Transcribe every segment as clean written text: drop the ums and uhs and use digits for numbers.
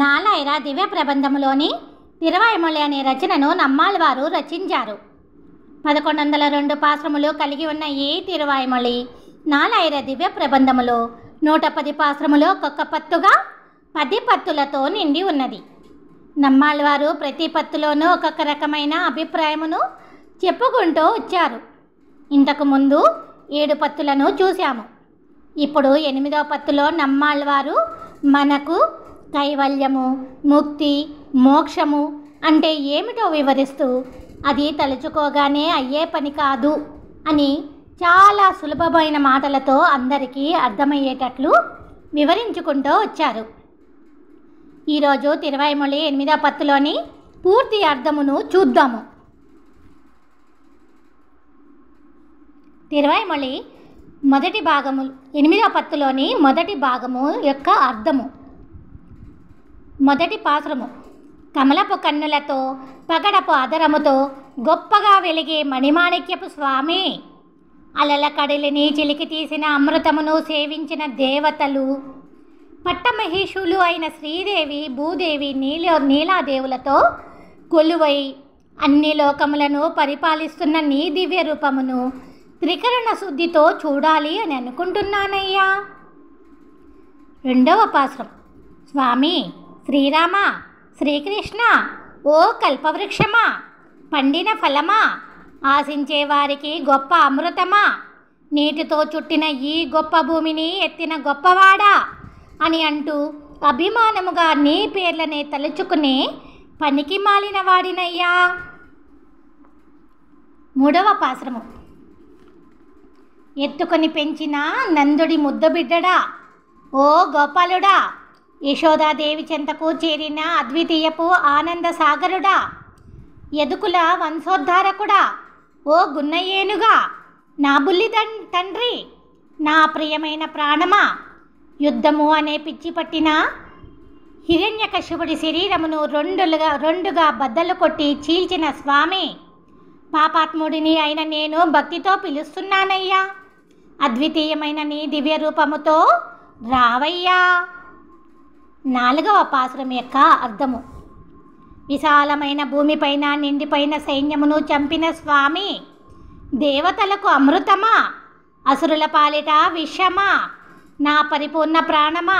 నాలాయిర దివ్య ప్రబంధములోని తిరువాయిమొళి అనే రచనను నమ్మాళ్వారు రచించారు. 1102 పాశ్రములు కలిగి ఉన్న ఈ తిరువాయిమొళి నాలాయిర దివ్య ప్రబంధములో 110 పాశ్రములు ఒక్కొక్క పత్తుగా 10 పత్తులతో నిండి ఉన్నది. నమ్మాళ్వారు ప్రతి పత్తులోనూ ఒక్కొక్క రకమైన అభిప్రాయమును చెప్పుకుంటూ వచ్చారు. ఇంతకు ముందు 7 పత్తులను చూశాము. ఇప్పుడు 8వ పత్తులో నమ్మాళ్వారు మనకు కైవల్యము, ముక్తి, మోక్షము అంటే ఏమిటో వివరిస్తూ అది తలుచుకోగానే అయ్యే పని కాదు అని చాలా సులభమైన మాటలతో అందరికీ అర్థమయ్యేటట్లు వివరించుకుంటూ వచ్చారు. ఈరోజు తిరువాయిమొళి 8వ పత్తులోని పూర్తి అర్థమును చూద్దాము. తిరువాయిమొళి మొదటి భాగము 8వ పత్తులోని మొదటి భాగము యొక్క అర్థము. మొదటి పాశ్రము. కమలపు కన్నులతో పగడపు అదరముతో గొప్పగా వెలిగే మణిమాణిక్యపు స్వామి, అలల కడిలిని చిలికి తీసిన అమృతమును సేవించిన దేవతలు, పట్టమహేషులు అయిన శ్రీదేవి, భూదేవి, నీలాదేవులతో కొలువై అన్ని లోకములను పరిపాలిస్తున్న నీ దివ్య రూపమును త్రికరణ శుద్ధితో చూడాలి అని అనుకుంటున్నానయ్యా. 2వ పాశ్రం. స్వామి శ్రీరామ, శ్రీకృష్ణ, ఓ కల్పవృక్షమా, పండిన ఫలమా, ఆశించే వారికి గొప్ప అమృతమా, నీటితో చుట్టిన ఈ గొప్ప భూమిని ఎత్తిన గొప్పవాడా అని అంటూ అభిమానముగా నీ పేర్లనే తలుచుకునే పనికి మాలిన వాడినయ్యా. 3వ పాశ్రము. ఎత్తుకొని పెంచిన నందుడి ముద్దబిడ్డడా, ఓ గోపాలుడా, యశోదాదేవి చెంతకు చేరిన అద్వితీయపు ఆనంద సాగరుడా, యదుకుల వంశోద్ధారకుడా, ఓ గున్నయేనుగా, నా బుల్లి తండ్రి, నా ప్రియమైన ప్రాణమా, యుద్ధము అనే పిచ్చి పట్టిన హిరణ్యకశిపుడి శరీరమును రెండుగా బద్దలు కొట్టి చీల్చిన స్వామి, పాపాత్ముడిని అయిన నేను భక్తితో పిలుస్తున్నానయ్యా. అద్వితీయమైన నీ దివ్య రూపముతో రావయ్యా. 4వ పాశ్రం యొక్క అర్థము. విశాలమైన భూమిపైన నిండిపోయిన సైన్యమును చంపిన స్వామి, దేవతలకు అమృతమా, అసురుల పాలిట విషమా, నా పరిపూర్ణ ప్రాణమా,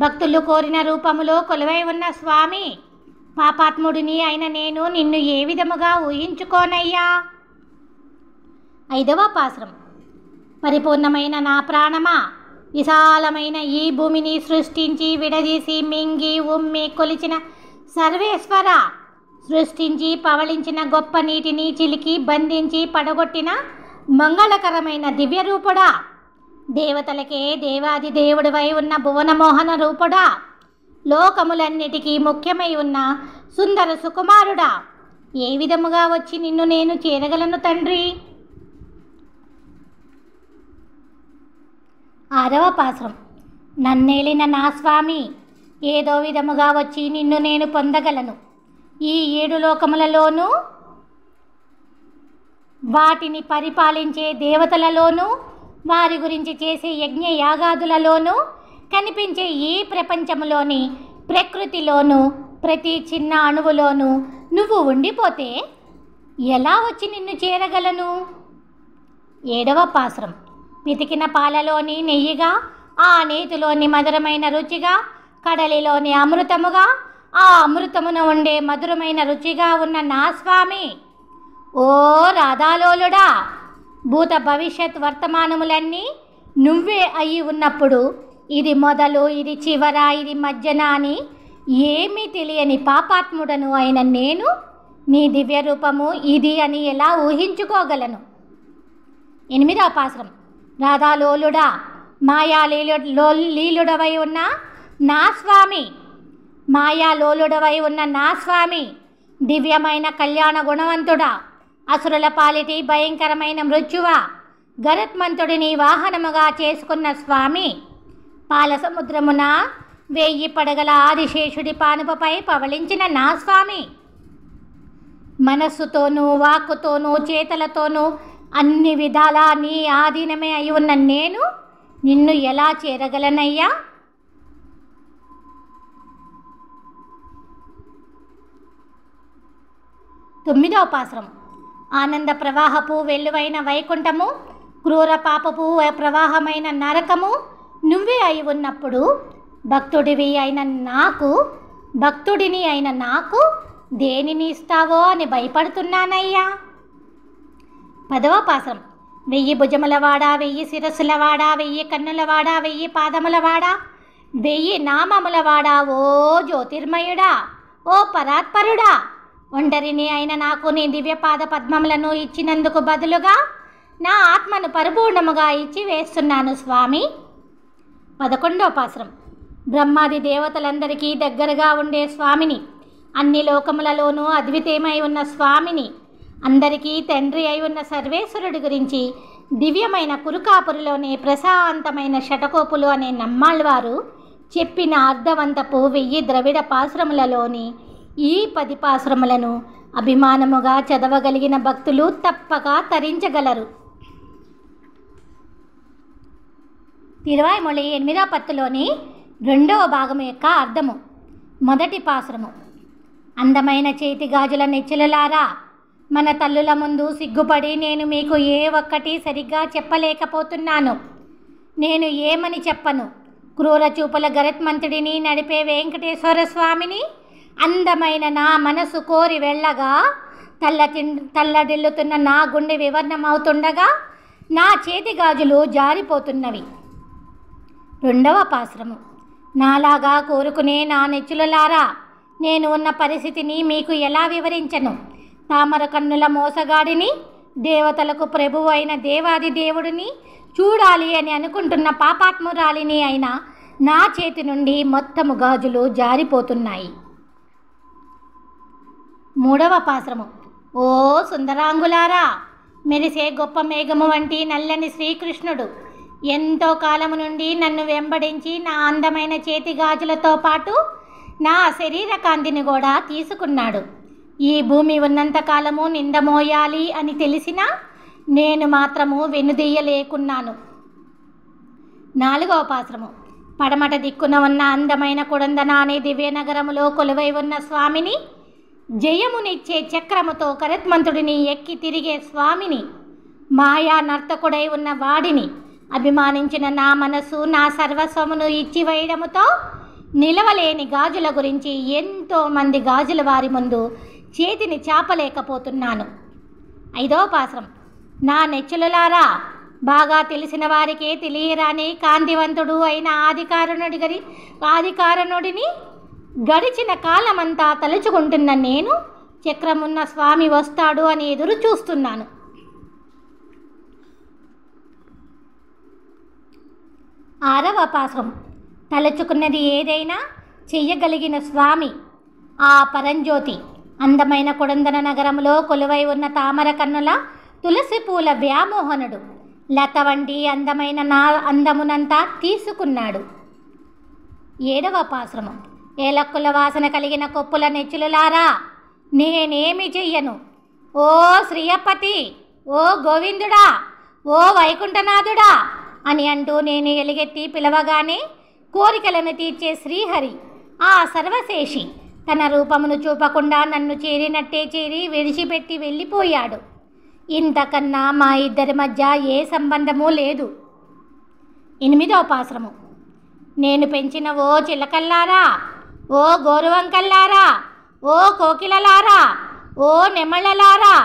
భక్తులు కోరిన రూపములో కొలువై ఉన్న స్వామి, పాపాత్ముడిని అయిన నేను నిన్ను ఏ విధముగా ఊహించుకోనయ్యా. 5వ పాశ్రం. పరిపూర్ణమైన నా ప్రాణమా, విశాలమైన ఈ భూమిని సృష్టించి విడదీసి మింగి ఉమ్మి కొలిచిన సర్వేశ్వర, సృష్టించి పవళించిన గొప్ప నీటిని చిలికి బంధించి పడగొట్టిన మంగళకరమైన దివ్యరూపుడా, దేవతలకే దేవాది దేవుడివై ఉన్న భువనమోహన రూపుడా, లోకములన్నిటికీ ముఖ్యమై ఉన్న సుందర సుకుమారుడా, ఏ విధముగా వచ్చి నిన్ను నేను చేరగలను తండ్రి. 6వ పాశ్రం. నన్నేలిన నా స్వామి, ఏదో విధముగా వచ్చి నిన్ను నేను పొందగలను. ఈ 7 లోకములలోనూ వాటిని పరిపాలించే దేవతలలోనూ వారి గురించి చేసే యజ్ఞ యాగాదులలోనూ కనిపించే ఈ ప్రపంచములోని ప్రకృతిలోనూ ప్రతి చిన్న అణువులోనూ నువ్వు ఉండిపోతే ఎలా వచ్చి నిన్ను చేరగలను. 7వ పాశ్రం. పితికిన పాలలోని నెయ్యిగా, ఆ నీతిలోని మధురమైన రుచిగా, కడలిలోని అమృతముగా, ఆ అమృతమున ఉండే మధురమైన రుచిగా ఉన్న నా స్వామి, ఓ రాధాలోలుడా, భూత భవిష్యత్ వర్తమానములన్నీ నువ్వే అయి ఉన్నప్పుడు ఇది మొదలు, ఇది చివర, ఇది మధ్యన అని ఏమీ తెలియని పాపాత్ముడను అయిన నేను నీ దివ్య రూపము ఇది అని ఎలా ఊహించుకోగలను. 8వ పాశ్రం. రాధాలోలుడా, లీలుడవై ఉన్న నా స్వామి, మాయాలోలుడవై ఉన్న నా స్వామి, దివ్యమైన కళ్యాణ గుణవంతుడా, అసురుల పాలిటి భయంకరమైన మృత్యువా, గరుత్మంతుడిని వాహనముగా చేసుకున్న స్వామి, పాల సముద్రమున 1000 పడగల ఆదిశేషుడి పానుపపై పవళించిన నా స్వామి, మనస్సుతోనూ వాక్కుతోనూ చేతలతోనూ అన్ని విధాలా నీ ఆధీనమే అయి ఉన్న నేను నిన్ను ఎలా చేరగలనయ్యా. 9వ పాసురం. ఆనంద ప్రవాహపు వెల్లువైన వైకుంఠము, క్రూర పాపపు ప్రవాహమైన నరకము నువ్వే అయి ఉన్నప్పుడు భక్తుడిని అయిన నాకు దేనిని ఇస్తావో అని భయపడుతున్నానయ్యా. 10వ పాసురం. 1000 భుజములవాడా, 1000 శిరస్సులవాడా, 1000 కన్నులవాడా, 1000 పాదములవాడా, 1000 నామములవాడా, ఓ జ్యోతిర్మయుడా, ఓ పరాత్పరుడా, ఒంటరిని అయిన నాకు నీ దివ్య పాద పద్మములను ఇచ్చినందుకు బదులుగా నా ఆత్మను పరిపూర్ణముగా ఇచ్చి వేస్తున్నాను స్వామి. 11వ పాసురం. బ్రహ్మాది దేవతలందరికీ దగ్గరగా ఉండే స్వామిని, అన్ని లోకములలోనూ అద్వితీయమై ఉన్న స్వామిని, అందరికీ తండ్రి అయి ఉన్న సర్వేశ్వరుడి గురించి దివ్యమైన కురుకాపురిలోని ప్రశాంతమైన షటకోపులు అనే నమ్మాళ్ళవారు చెప్పిన అర్ధవంతపు 1000 ద్రవిడ పాసురములలోని ఈ 10 పాసురములను అభిమానముగా చదవగలిగిన భక్తులు తప్పక తరించగలరు. తిరువాయిమొళి 8వ పత్తులోని 2వ భాగము యొక్క అర్థము. మొదటి పాసురము. అందమైన చేతి గాజుల నెచ్చెలులారా, మన తల్లుల ముందు సిగ్గుపడి నేను మీకు ఏ ఒక్కటి సరిగ్గా చెప్పలేకపోతున్నాను. నేను ఏమని చెప్పను? క్రూర చూపుల గరుత్మంతుడిని నడిపే వెంకటేశ్వర స్వామిని అందమైన నా మనసు కోరి వెళ్ళగా తల్లడిల్లుతున్న నా గుండె వివర్ణమవుతుండగా నా చేతి గాజులు జారిపోతున్నవి. 2వ పాసురము. నాలాగా కోరుకునే నా నెచ్చులలారా, నేను ఉన్న పరిస్థితిని మీకు ఎలా వివరించను? తామర కన్నుల మోసగాడిని, దేవతలకు ప్రభువు అయిన దేవాది దేవుడిని చూడాలి అని అనుకుంటున్న పాపాత్మురాలిని అయిన నా చేతి నుండి మొత్తము గాజులు జారిపోతున్నాయి. 3వ పాసురము. ఓ సుందరాంగులారా, మెరిసే గొప్ప మేఘము వంటి నల్లని శ్రీకృష్ణుడు ఎంతో కాలము నుండి నన్ను వెంబడించి నా అందమైన చేతి గాజులతో పాటు నా శరీర కాంతిని కూడా తీసుకున్నాడు. ఈ భూమి ఉన్నంతకాలము నిందమోయాలి అని తెలిసినా నేను మాత్రము వెనుదీయలేకున్నాను. 4వ పాసురము. పడమట దిక్కున ఉన్న అందమైన కుడందన అనే దివ్యనగరములో కొలువై ఉన్న స్వామిని, జయమునిచ్చే చక్రముతో కరత్మంతుడిని ఎక్కి తిరిగే స్వామిని, మాయా నర్తకుడై ఉన్న వాడిని అభిమానించిన నా మనసు నా సర్వస్వమును ఇచ్చివేయడముతో నిలవలేని గాజుల గురించి ఎంతోమంది గాజుల వారి ముందు చేతిని చాపలేకపోతున్నాను. 5వ పాసురం. నా నెచ్చులలారా, బాగా తెలిసిన వారికే తెలియరాని కాంతివంతుడు అయిన ఆదికారణుడిని గడిచిన కాలమంతా తలుచుకుంటున్న నేను చక్రమున్న స్వామి వస్తాడు అని ఎదురు చూస్తున్నాను. 6వ పాసురం. తలుచుకున్నది ఏదైనా చెయ్యగలిగిన స్వామి, ఆ పరంజ్యోతి, అందమైన కొడందన నగరంలో కొలువై ఉన్న తామర కన్నుల తులసి పూల వ్యామోహనుడు, లత వంటి అందమైన నా అందమునంతా తీసుకున్నాడు. 7వ పాసురము. ఏలక్కుల వాసన కలిగిన కొప్పుల నెచ్చులులారా, నేనేమి చెయ్యను? ఓ శ్రీయపతి, ఓ గోవిందుడా, ఓ వైకుంఠనాథుడా అని అంటూ నేను ఎలుగెత్తి పిలవగానే కోరికలను తీర్చే శ్రీహరి, ఆ సర్వశేషి తన రూపమును చూపకుండా నన్ను చేరినట్టే చేరి విడిచిపెట్టి వెళ్ళిపోయాడు. ఇంతకన్నా మా ఇద్దరి మధ్య ఏ సంబంధము లేదు. 8వ పాసురము. నేను పెంచిన ఓ చిలకల్లారా, ఓ గోరువంకల్లారా, ఓ కోకిలలారా, ఓ నెమళ్ళలారా,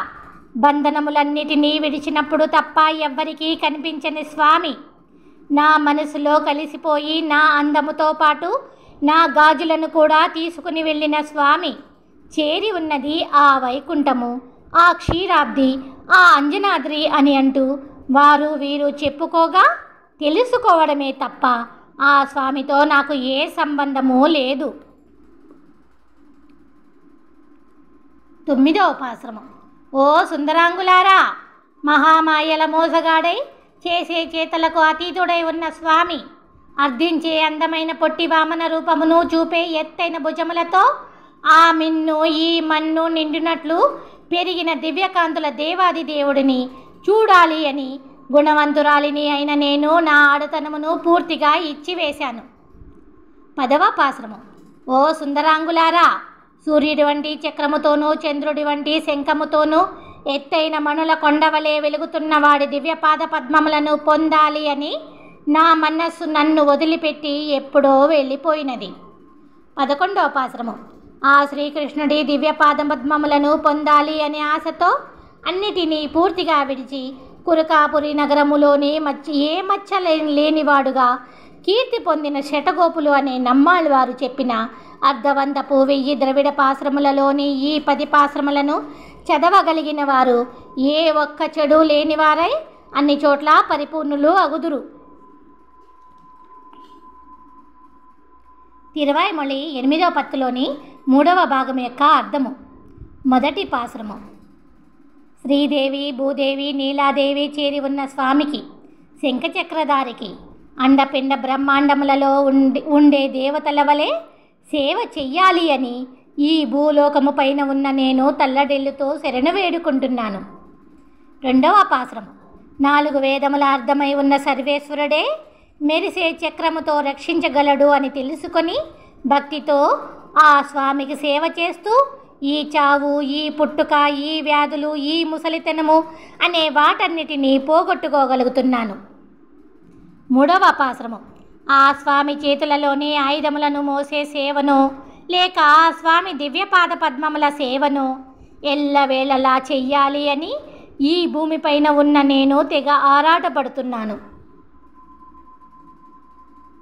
బంధనములన్నిటినీ విడిచినప్పుడు తప్ప ఎవ్వరికీ కనిపించని స్వామి, నా మనసులో కలిసిపోయి నా అందముతో పాటు నా గాజులను కూడా తీసుకుని వెళ్ళిన స్వామి, చేరి ఉన్నది ఆ వైకుంఠము, ఆ క్షీరాబ్ది, ఆ అంజనాద్రి అని అంటూ వారు వీరు చెప్పుకోగా తెలుసుకోవడమే తప్ప ఆ స్వామితో నాకు ఏ సంబంధమూ లేదు. 9వ పాసురము. ఓ సుందరాంగులారా, మహామాయల మోసగాడై చేసే చేతలకు అతీతుడై ఉన్న స్వామి, అర్థించే అందమైన పొట్టి వామన రూపమును చూపే ఎత్తైన భుజములతో ఆ మిన్ను ఈ మన్ను నిండినట్లు పెరిగిన దివ్యకాంతుల దేవాది దేవుడిని చూడాలి అని గుణవంతురాలిని అయిన నేను నా ఆడతనమును పూర్తిగా ఇచ్చివేశాను. 10వ పాసురము. ఓ సుందరాంగులారా, సూర్యుడి వంటి చక్రముతోనూ చంద్రుడి వంటి శంఖముతోనూ ఎత్తైన మణుల కొండవలే వెలుగుతున్న వాడి దివ్యపాద పద్మములను పొందాలి అని నా మనస్సు నన్ను వదిలిపెట్టి ఎప్పుడో వెళ్ళిపోయినది. 11వ పాశ్రము. ఆ శ్రీకృష్ణుడి దివ్యపాద పద్మములను పొందాలి అనే ఆశతో అన్నిటినీ పూర్తిగా విడిచి కురుకాపురి నగరములోని ఏ మచ్చ లేనివాడుగా కీర్తి పొందిన శటగోపులు అనే నమ్మాళ్ళు వారు చెప్పిన అర్ధవంతపు 1000 ద్రవిడ పాశ్రములలోని ఈ 10 పాశ్రములను చదవగలిగిన వారు ఏ ఒక్క చెడు లేనివారై అన్ని చోట్ల పరిపూర్ణులు అగుదురు. తిరువాయిమొళి 8వ పత్తులోని 3వ భాగం యొక్క అర్థము. మొదటి పాశ్రము. శ్రీదేవి భూదేవి నీలాదేవి చేరి ఉన్న స్వామికి, శంఖచక్రధారికి, అండపిండ బ్రహ్మాండములలో ఉండే దేవతల వలె సేవ చెయ్యాలి అని ఈ భూలోకము పైన ఉన్న నేను తల్లడిల్లుతో శరణు వేడుకుంటున్నాను. 2వ పాశ్రము. 4 వేదముల అర్థమై ఉన్న సర్వేశ్వరుడే మెరిసే చక్రముతో రక్షించగలడు అని తెలుసుకొని భక్తితో ఆ స్వామికి సేవ చేస్తూ ఈ చావు, ఈ పుట్టుక, ఈ వ్యాధులు, ఈ ముసలితనము అనే వాటన్నిటినీ పోగొట్టుకోగలుగుతున్నాను. 3వ పాశ్రము. ఆ స్వామి చేతులలోని ఆయుధములను మోసే సేవను లేక ఆ స్వామి దివ్యపాద పద్మముల సేవను ఎల్లవేళలా చెయ్యాలి అని ఈ భూమిపైన ఉన్న నేను తెగ ఆరాటపడుతున్నాను.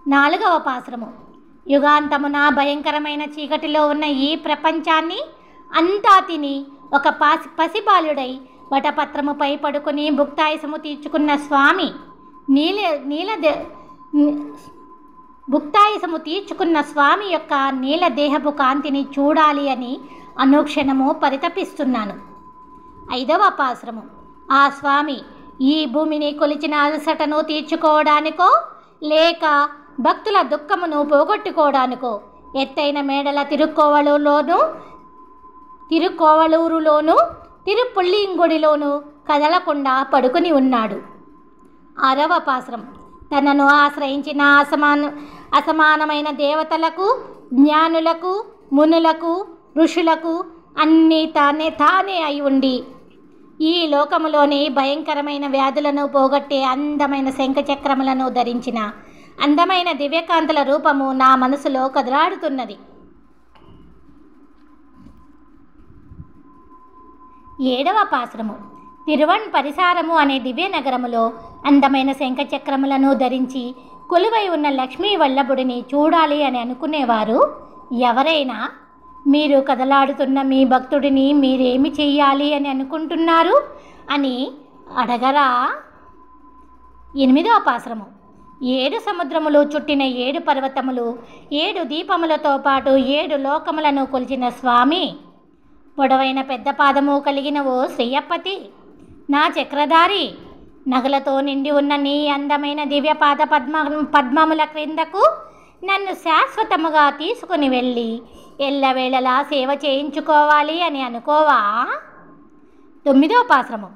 4వ పాశ్రము. యుగాంతమున భయంకరమైన చీకటిలో ఉన్న ఈ ప్రపంచాన్ని అంతా తిని ఒక పసిబాలుడై వటపత్రముపై పడుకుని భుక్తాయసము తీర్చుకున్న స్వామి భుక్తాయసము తీర్చుకున్న స్వామి యొక్క నీలదేహపు కాంతిని చూడాలి అని అనుక్షణము పరితపిస్తున్నాను. 5వ పాశ్రము. ఆ స్వామి ఈ భూమిని కొలిచిన అలసటను తీర్చుకోవడానికో లేక భక్తుల దుఃఖమును పోగొట్టుకోవడానికో ఎత్తైన మేడల తిరుకోవలూరులోను తిరుపుల్లింగుడిలోను కదలకుండా పడుకుని ఉన్నాడు. 6వ పాశ్రం. తనను ఆశ్రయించిన అసమానమైన దేవతలకు, జ్ఞానులకు, మునులకు, ఋషులకు అన్నీ తానే అయి ఉండి ఈ లోకములోని భయంకరమైన వ్యాధులను పోగొట్టే అందమైన శంఖచక్రములను ధరించిన అందమైన దివ్యకాంతుల రూపము నా మనసులో కదలాడుతున్నది. 7వ పాశ్రము. తిరువణ్ పరిసారము అనే దివ్య నగరములో అందమైన శంఖచక్రములను ధరించి కొలువై ఉన్న లక్ష్మీ వల్లభుడిని చూడాలి అని అనుకునేవారు ఎవరైనా మీరు కదలాడుతున్న మీ భక్తుడిని మీరేమి చెయ్యాలి అని అనుకుంటున్నారు అని అడగరా? 8వ పాశ్రము. 7 సముద్రములు చుట్టిన 7 పర్వతములు 7 దీపములతో పాటు 7 లోకములను కొలిచిన స్వామి, పొడవైన పెద్ద పాదము కలిగిన ఓ శ్రీయప్పతి, నా చక్రధారి, నగలతో నిండి ఉన్న నీ అందమైన దివ్యపాద పద్మముల క్రిందకు నన్ను శాశ్వతముగా తీసుకుని వెళ్ళి ఎల్లవేళలా సేవ చేయించుకోవాలి అని అనుకోవా? 9వ పాశ్రము.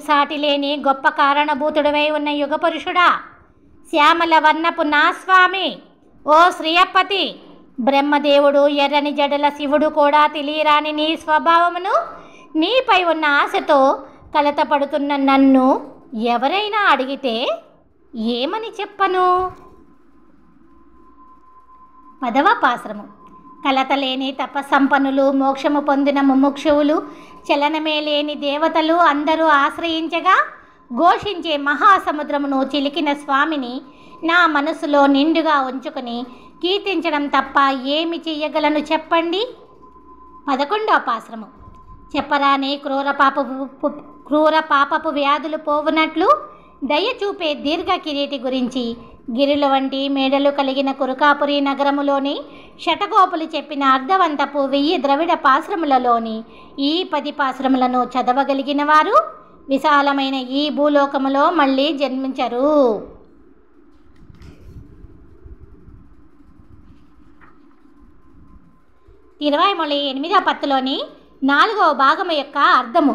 సాటిలేని గొప్ప కారణభూతుడవై ఉన్న యుగపురుషుడా, శ్యామల వర్ణపు నా స్వామి, ఓ శ్రీయప్పతి, బ్రహ్మదేవుడు, ఎర్రని జడల శివుడు కూడా తెలియరాని నీ స్వభావమును, నీపై ఉన్న ఆశతో కలతపడుతున్న నన్ను ఎవరైనా అడిగితే ఏమని చెప్పను? 10వ పాశ్రము. కలతలేని తపస్సంపన్నులు, మోక్షము పొందిన ముముక్షువులు, చలనమే లేని దేవతలు అందరూ ఆశ్రయించగా ఘోషించే మహాసముద్రమును చిలికిన స్వామిని నా మనసులో నిండుగా ఉంచుకొని కీర్తించడం తప్ప ఏమి చెయ్యగలను చెప్పండి? 11వ పాశ్రము. చెప్పరాని క్రూర పాపపు వ్యాధులు పోవునట్లు దయ చూపే దీర్ఘ కిరీటి గురించి గిరుల వంటి మేడలు కలిగిన కురుకాపురి నగరములోని శటగోపులు చెప్పిన అర్ధవంతపు 1000 ద్రవిడ పాశ్రములలోని ఈ 10 పాశ్రములను చదవగలిగిన వారు విశాలమైన ఈ భూలోకములో మళ్ళీ జన్మించరు. తిరువాయిమొళి 8వ పత్తులోని 4వ భాగము యొక్క అర్థము.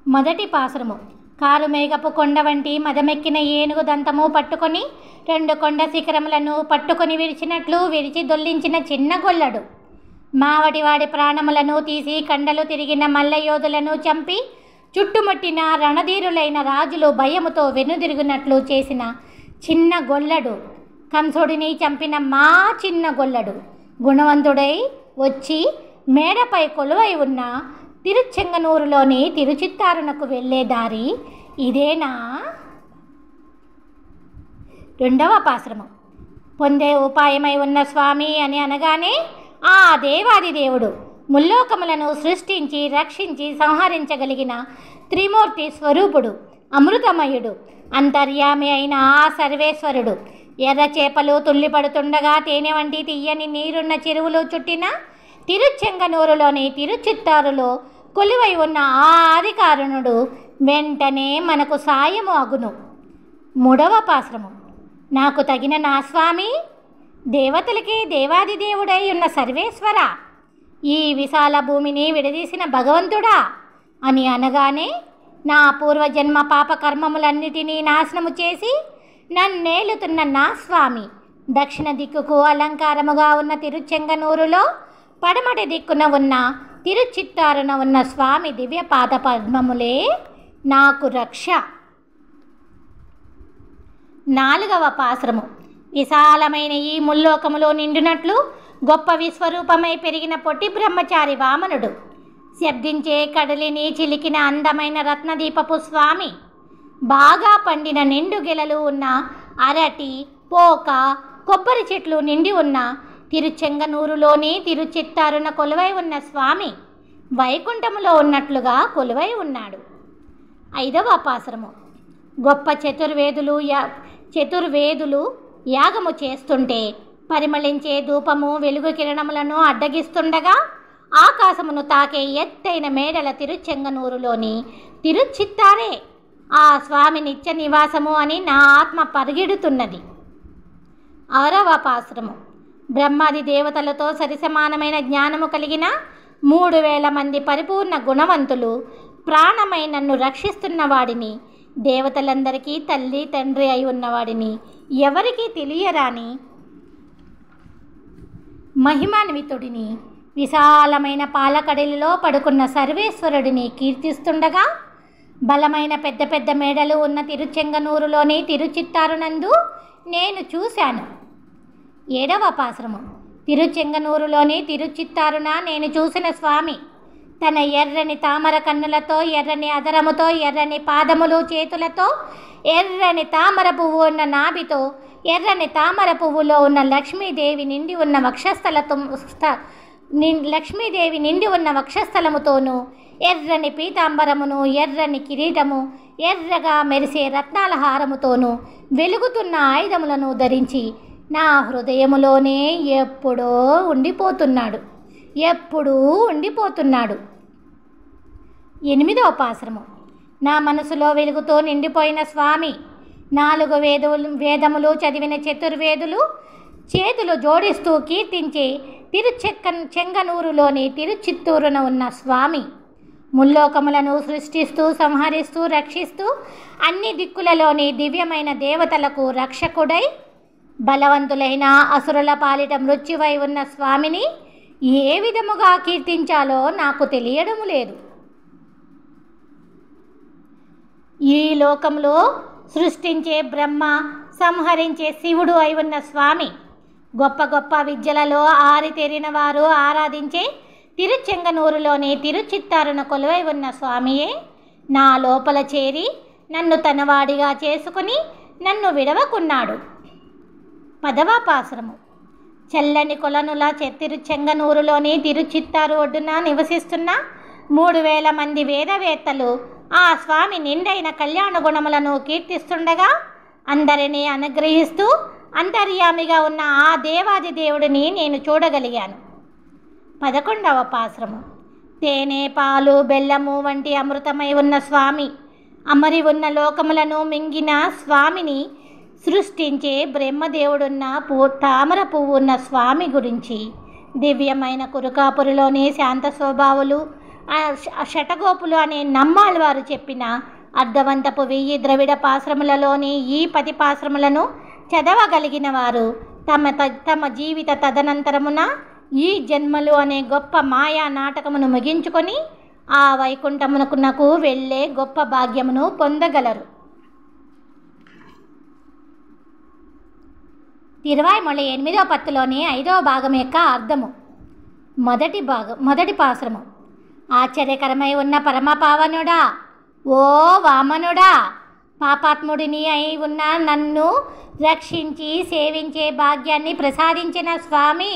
మొదటి పాశ్రము. కారుమేఘపు కొండ వంటి మదమెక్కిన ఏనుగు దంతము పట్టుకొని 2 కొండ శిఖరములను పట్టుకొని విరిచినట్లు విరిచి దొల్లించిన చిన్న గొల్లడు. మావటివాడి ప్రాణములను తీసి కండలు తిరిగిన మల్లయోధులను చంపి చుట్టుముట్టిన రణధీరులైన రాజులు భయముతో వెనుదిరుగునట్లు చేసిన చిన్న గొల్లడు. కంసుడిని చంపిన మా చిన్న గొల్లడు గుణవంతుడై వచ్చి మేడపై కొలువై ఉన్న తిరుచెంగనూరులోని తిరుచిత్తారునకు వెళ్ళే దారి ఇదేనా? 2వ పాశ్రమం. పొందే ఉపాయమై ఉన్న స్వామి అని అనగానే ఆ దేవాది దేవుడు ముల్లోకములను సృష్టించి రక్షించి సంహరించగలిగిన త్రిమూర్తి స్వరూపుడు, అమృతమయుడు, అంతర్యామి అయిన ఆ సర్వేశ్వరుడు ఎర్ర చేపలు తుల్లిపడుతుండగా తేనె వంటి తీయని నీరున్న చెరువులు చుట్టిన తిరుచెంగనూరులోని తిరుచిత్తారులో కొలువై ఉన్న ఆ ఆదికారుణుడు వెంటనే మనకు సాయము అగును. 3వ పాశ్రమం. నాకు తగిన నా స్వామి, దేవతలకే దేవాది దేవుడై ఉన్న సర్వేశ్వర, ఈ విశాల భూమిని విడదీసిన భగవంతుడా అని అనగానే నా పూర్వజన్మ పాపకర్మములన్నిటినీ నాశనము చేసి నన్నేలుతున్న నా స్వామి దక్షిణ దిక్కుకు అలంకారముగా ఉన్న తిరుచెంగనూరులో పడమటి దిక్కున ఉన్న తిరుచిత్తారున ఉన్న స్వామి దివ్య పాద పద్మములే నాకు రక్ష. 4వ పాశ్రమం. విశాలమైన ఈ ముల్లోకములో నిండునట్లు గొప్ప విశ్వరూపమై పెరిగిన పొట్టి బ్రహ్మచారి వామనుడు, శబ్దించే కడలిని చిలికిన అందమైన రత్నదీపపు స్వామి, బాగా పండిన నిండు గెలలు ఉన్న అరటి, పోక, కొబ్బరి చెట్లు నిండి ఉన్న తిరుచెంగనూరులోని తిరుచిత్తారున కొలువై ఉన్న స్వామి వైకుంఠములో ఉన్నట్లుగా కొలువై ఉన్నాడు. 5వ పాశ్రమం. గొప్ప చతుర్వేదులు యాగము చేస్తుంటే పరిమళించే ధూపము వెలుగు కిరణములను అడ్డగిస్తుండగా ఆకాశమును తాకే ఎత్తైన మేడల తిరుచెంగనూరులోని తిరుచిత్తారే ఆ స్వామి నిత్య నివాసము అని నా ఆత్మ పరిగెడుతున్నది. 6వ పాశ్రమం. బ్రహ్మాది దేవతలతో సరిసమానమైన జ్ఞానము కలిగిన 3000 మంది పరిపూర్ణ గుణవంతులు ప్రాణమై నన్ను రక్షిస్తున్న వాడిని, దేవతలందరికీ తల్లి తండ్రి అయి ఉన్నవాడిని, ఎవరికీ తెలియరాని మహిమాన్వితుడిని, విశాలమైన పాలకడలిలో పడుకున్న సర్వేశ్వరుడిని కీర్తిస్తుండగా బలమైన పెద్ద పెద్ద మేడలు ఉన్న తిరుచెంగనూరులోని తిరుచిత్తారునందు నేను చూశాను. 7వ పాశ్రమం. తిరుచెంగనూరులోని తిరుచిత్తారున నేను చూసిన స్వామి తన ఎర్రని తామర కన్నులతో, ఎర్రని అదరముతో, ఎర్రని పాదములు చేతులతో, ఎర్రని తామర పువ్వు ఉన్న నాభితో, ఎర్రని తామర పువ్వులో ఉన్న లక్ష్మీదేవి నిండి ఉన్న వక్షస్థలముతోనూ, ఎర్రని పీతాంబరమును, ఎర్రని కిరీటము, ఎర్రగా మెరిసే రత్నాల హారముతోనూ వెలుగుతున్న ఆయుధములను ధరించి నా హృదయములోనే ఎప్పుడూ ఉండిపోతున్నాడు. 8వ పాశ్రమం. నా మనసులో వెలుగుతో నిండిపోయిన స్వామి 4 వేదములు చదివిన చతుర్వేదులు చేతులు జోడిస్తూ కీర్తించే చెంగనూరులోని తిరుచిత్తూరున ఉన్న స్వామి ముల్లోకములను సృష్టిస్తూ సంహరిస్తూ రక్షిస్తూ అన్ని దిక్కులలోని దివ్యమైన దేవతలకు రక్షకుడై బలవంతులైన అసురుల పాలిట మృత్యువై ఉన్న స్వామిని ఏ విధముగా కీర్తించాలో నాకు తెలియడము లేదు. ఈ లోకంలో సృష్టించే బ్రహ్మ, సంహరించే శివుడు అయి ఉన్న స్వామి, గొప్ప గొప్ప విద్యలలో ఆరితేరిన వారు ఆరాధించే తిరుచెంగనూరులోని తిరుచిత్తారున కొలువై ఉన్న స్వామియే నా లోపల చేరి నన్ను తనవాడిగా చేసుకుని నన్ను విడవకున్నాడు. 10వ పాశ్రమం. చల్లని కొలనుల తిరుచెంగనూరులోని తిరుచిత్తారు ఒడ్డున నివసిస్తున్న 3000 మంది వేదవేత్తలు ఆ స్వామి నిండైన కళ్యాణ గుణములను కీర్తిస్తుండగా అందరినీ అనుగ్రహిస్తూ అంతర్యామిగా ఉన్న ఆ దేవాది దేవుడిని నేను చూడగలిగాను. 11వ పాశ్రమం. తేనె, పాలు, బెల్లము వంటి అమృతమై ఉన్న స్వామి, అమరి ఉన్న లోకములను మింగిన స్వామిని సృష్టించే బ్రహ్మదేవుడున్న తామర పువ్వు ఉన్న స్వామి గురించి దివ్యమైన కురుకాపురిలోని శాంత స్వభావులు షటగోపులు అనే నమ్మాళ్ళవారు చెప్పిన అర్ధవంతపు 1000 ద్రవిడ పాశ్రములలోని ఈ 10 పాశ్రములను చదవగలిగిన వారు తమ జీవిత తదనంతరమున ఈ జన్మలు అనే గొప్ప మాయా నాటకమును ముగించుకొని ఆ వైకుంఠమునకు వెళ్ళే గొప్ప భాగ్యమును పొందగలరు. తిరువాయ్మొళి 8వ పత్తులోని 5వ భాగం యొక్క అర్థము. మొదటి పాశ్రము. ఆశ్చర్యకరమై ఉన్న పరమపావనుడా, ఓ వామనుడా, పాపాత్ముడిని అయి ఉన్న నన్ను రక్షించి సేవించే భాగ్యాన్ని ప్రసాదించిన స్వామి,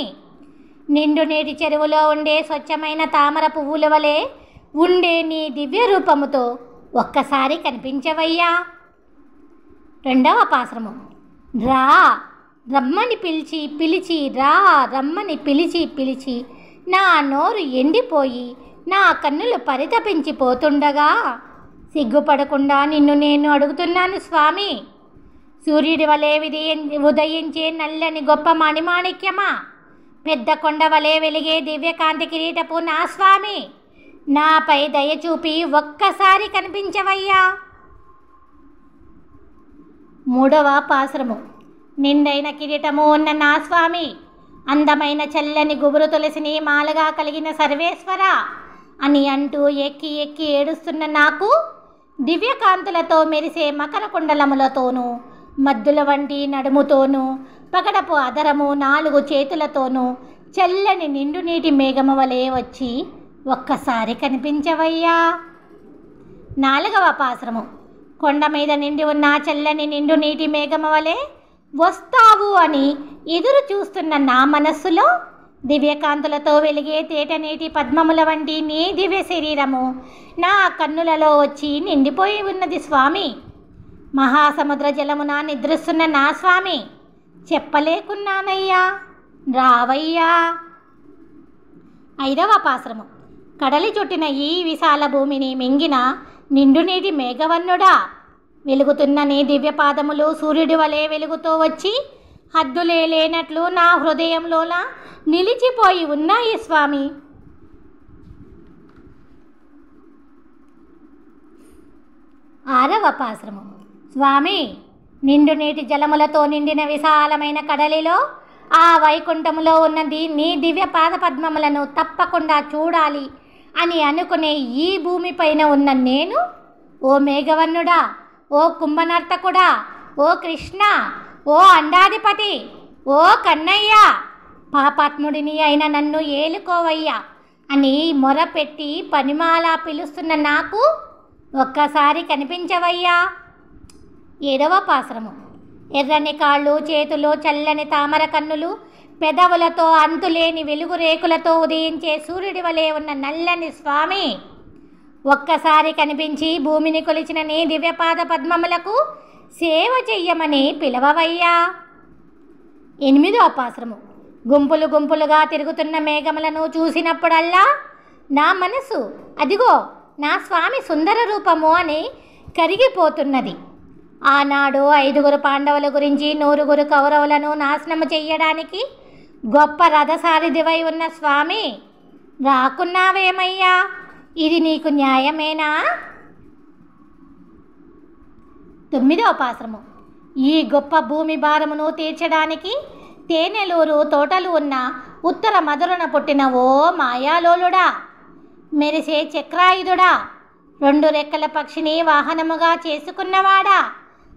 నిండు నీటి చెరువులో ఉండే స్వచ్ఛమైన తామర పువ్వుల వలె ఉండే నీ దివ్య రూపముతో ఒక్కసారి కనిపించవయ్యా. 2వ పాశ్రము. రమ్మని పిలిచి రా రమ్మని పిలిచి నా నోరు ఎండిపోయి నా కన్నులు పరితపించిపోతుండగా సిగ్గుపడకుండా నిన్ను నేను అడుగుతున్నాను స్వామి. సూర్యుడి వలె ఉదయించే నల్లని గొప్ప మణిమాణిక్యమా, పెద్ద కొండ వలె వెలిగే దివ్యకాంతి కిరీటపు నా స్వామి, నాపై దయచూపి ఒక్కసారి కనిపించవయ్యా. 3వ పాశ్రము. నిండైన కిరీటము ఉన్న నా స్వామి, అందమైన చల్లని గుబురు తులసిని మాలగా కలిగిన సర్వేశ్వర అని అంటూ ఎక్కి ఏడుస్తున్న నాకు దివ్యకాంతులతో మెరిసే మకర కుండలములతోనూ మద్దుల వంటి నడుముతోనూ పగడపు అదరము 4 చేతులతోనూ చల్లని నిండు నీటి మేఘము వలె వచ్చి ఒక్కసారి కనిపించవయ్యా. 4వ పాశ్రము. కొండ మీద నిండి ఉన్న చల్లని నిండు నీటి మేఘము వలె వస్తావు అని ఎదురు చూస్తున్న నా మనస్సులో దివ్యకాంతులతో వెలిగే తేటనీటి పద్మముల వంటి నీ దివ్య శరీరము నా కన్నులలో వచ్చి నిండిపోయి ఉన్నది స్వామి. మహాసముద్ర జలమున నిద్రిస్తున్న నా స్వామి, చెప్పలేకున్నానయ్యా, రావయ్యా. 5వ పాశ్రము. కడలి చుట్టిన ఈ విశాల భూమిని మింగిన నిండు నీటి మేఘవన్నుడా, వెలుగుతున్న నీ దివ్యపాదములు సూర్యుడి వలె వెలుగుతో వచ్చి హద్దులే లేనట్లు నా హృదయంలోన నిలిచిపోయి ఉన్నాయి స్వామి. 6వ పాశ్రము. స్వామి, నిండు నీటి జలములతో నిండిన విశాలమైన కడలిలో ఆ వైకుంఠములో ఉన్నది నీ దివ్య పాద పద్మములను తప్పకుండా చూడాలి అని అనుకునే ఈ భూమిపైన ఉన్న నేను, ఓ మేఘవర్ణుడా, ఓ కుంభనర్తకుడా, ఓ కృష్ణ, ఓ అండాధిపతి, ఓ కన్నయ్య, పాపాత్ముడిని అయిన నన్ను ఏలుకోవయ్యా అని మొరపెట్టి పనిమాలా పిలుస్తున్న నాకు ఒక్కసారి కనిపించవయ్యా. 7వ పాశ్రము. ఎర్రని కాళ్ళు, చేతులు, చల్లని తామర కన్నులు, పెదవులతో అంతులేని వెలుగు రేకులతో ఉదయించే సూర్యుడి వలె ఉన్న నల్లని స్వామి, ఒక్కసారి కనిపించి భూమిని కొలిచిన నీ దివ్యపాద పద్మములకు సేవ చెయ్యమని పిలవవయ్యా. 8వ పాశ్రము. గుంపులు గుంపులుగా తిరుగుతున్న మేఘములను చూసినప్పుడల్లా నా మనసు అదిగో నా స్వామి సుందర రూపము అని కరిగిపోతున్నది. ఆనాడు 5 పాండవుల గురించి 100 కౌరవులను నాశనము చెయ్యడానికి గొప్ప రథసారిదివై ఉన్న స్వామి, రాకున్నావేమయ్యా, ఇది నీకు న్యాయమేనా? 9వ పాశ్రము. ఈ గొప్ప భూమి భారమును తీర్చడానికి తేనెలూరు తోటలు ఉన్న ఉత్తర మధురన పుట్టిన ఓ మాయాలోలుడా, మెరిసే చక్రాయుధుడా, 2 రెక్కల పక్షిని వాహనముగా చేసుకున్నవాడా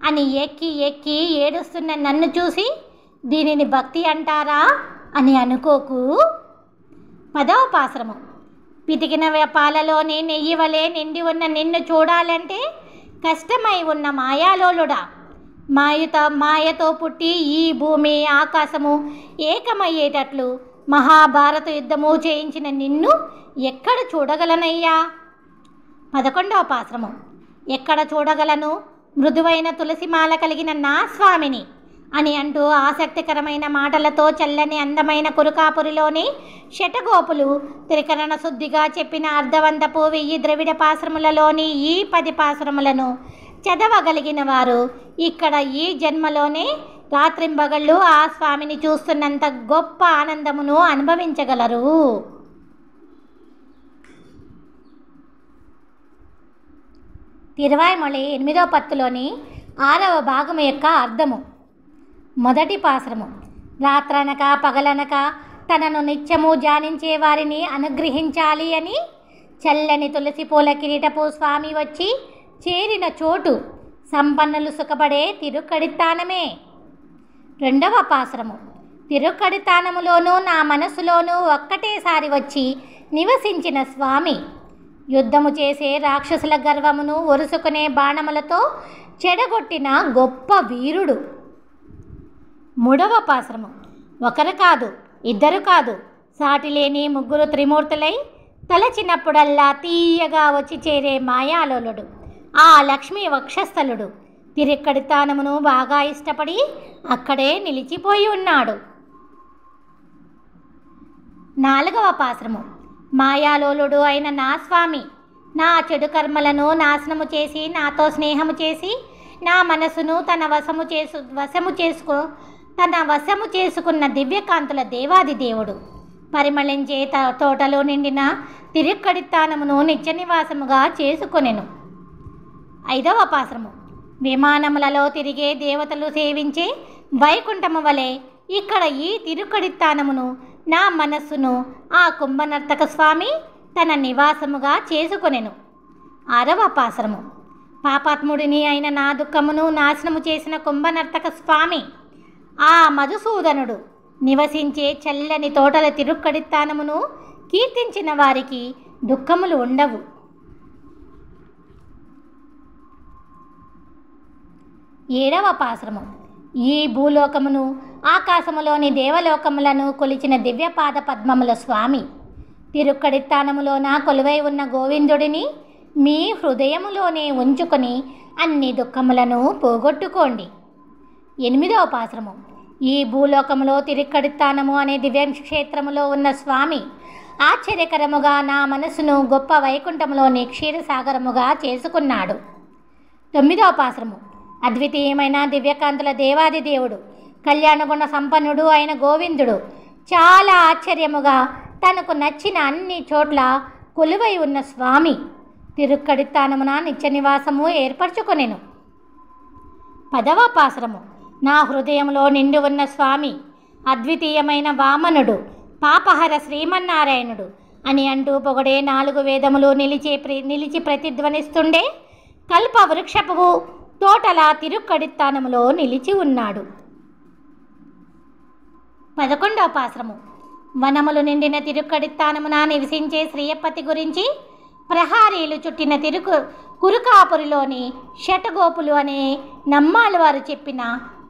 అని ఎక్కి ఏడుస్తున్న నన్ను చూసి దీనిని భక్తి అంటారా అని అనుకోకు. 10వ పాశ్రము. పితికిన పాలలోని నెయ్యి వలె నిండి ఉన్న నిన్ను చూడాలంటే కష్టమై ఉన్న మాయాలోలుడా, మాయతో పుట్టి ఈ భూమి ఆకాశము ఏకమయ్యేటట్లు మహాభారత యుద్ధము చేయించిన నిన్ను ఎక్కడ చూడగలనయ్యా? 11వ పాశ్రము. ఎక్కడ చూడగలను మృదువైన తులసిమాల కలిగిన నా స్వామిని అని అంటూ ఆసక్తికరమైన మాటలతో చల్లని అందమైన కురుకాపురిలోని శటగోపులు త్రికరణ శుద్ధిగా చెప్పిన అర్ధవంతపు 1000 ద్రవిడ పాశ్రములలోని ఈ 10 పాశ్రములను చదవగలిగిన వారు ఇక్కడ ఈ జన్మలోనే రాత్రింబగళ్ళు ఆ స్వామిని చూస్తున్నంత గొప్ప ఆనందమును అనుభవించగలరు. తిరువాయిమొళి 8వ పత్తులోని 6వ భాగము యొక్క అర్థము. మొదటి పాశ్రము. రాత్రనక పగలనక తనను నిత్యము ధ్యానించే వారిని అనుగ్రహించాలి అని చల్లని తులసి పూల కిరీటపు స్వామి వచ్చి చేరిన చోటు సంపన్నులు సుఖపడే తిరుక్కడితానమే. రెండవ పాశ్రము. తిరుక్కడితానములోనూ నా మనసులోనూ ఒక్కటేసారి వచ్చి నివసించిన స్వామి యుద్ధము చేసే రాక్షసుల గర్వమును ఒరుసుకునే బాణములతో చెడగొట్టిన గొప్ప వీరుడు. మూడవ పాశ్రము. ఒకరు కాదు, ఇద్దరు కాదు, సాటిలేని ముగ్గురు త్రిమూర్తులై తలచినప్పుడల్లా తీయగా వచ్చి చేరే మాయాలోలుడు ఆ లక్ష్మీ వక్షస్థలుడు తిరుక్కడితానమును బాగా ఇష్టపడి అక్కడే నిలిచిపోయి ఉన్నాడు. నాలుగవ పాశ్రము. మాయాలోలుడు అయిన నా స్వామి నా చెడు కర్మలను నాశనము చేసి నాతో స్నేహము చేసి నా మనసును తన వశము చేసుకున్న దివ్యకాంతుల దేవాది దేవుడు పరిమళించే తోటలో నిండిన తిరుక్కడితానమును నిత్య నివాసముగా చేసుకొనెను. ఐదవ పాశ్రము. విమానములలో తిరిగే దేవతలు సేవించే వైకుంఠము వలె ఇక్కడ ఈ తిరుక్కడితానమును నా మనస్సును ఆ కుంభనర్తక స్వామి తన నివాసముగా చేసుకొనెను. ఆరవ పాశ్రము. పాపాత్ముడిని అయిన నా దుఃఖమును నాశనము చేసిన కుంభనర్తక స్వామి ఆ మధుసూదనుడు నివసించే చల్లని తోటల తిరుక్కడితానమును కీర్తించిన వారికి దుఃఖములు ఉండవు. ఏడవ పాశ్రము. ఈ భూలోకమును ఆకాశములోని దేవలోకములను కొలిచిన దివ్యపాద పద్మముల స్వామి తిరుక్కడితానములోన కొలువై ఉన్న గోవిందుడిని మీ హృదయములోనే ఉంచుకొని అన్ని దుఃఖములను పోగొట్టుకోండి. ఎనిమిదవ పాశ్రము. ఈ భూలోకములో తిరుక్కడితానము అనే దివ్యక్షేత్రములో ఉన్న స్వామి ఆశ్చర్యకరముగా నా మనసును గొప్ప వైకుంఠములోని క్షీరసాగరముగా చేసుకున్నాడు. తొమ్మిదవ పాశ్రము. అద్వితీయమైన దివ్యకాంతుల దేవాది దేవుడు కళ్యాణగుణ సంపన్నుడు అయిన గోవిందుడు చాలా ఆశ్చర్యముగా తనకు నచ్చిన అన్ని చోట్ల కొలువై ఉన్న స్వామి తిరుక్కడితానమున నిత్య నివాసము ఏర్పరచుకొనెను. 10వ పాశ్రము. నా హృదయంలో నిండి ఉన్న స్వామి అద్వితీయమైన వామనుడు పాపహర శ్రీమన్నారాయణుడు అని అంటూ పొగడే 4 వేదములు నిలిచి ప్రతిధ్వనిస్తుండే కల్ప వృక్షపు తోటల తిరుక్కడితానములో నిలిచి ఉన్నాడు. 11వ పాశ్రము. వనములు నిండిన తిరుక్కడితానమున నివసించే శ్రీయపతి గురించి ప్రహారీలు చుట్టిన కురుకాపురిలోని షటగోపులు అనే నమ్మాలు వారు చెప్పిన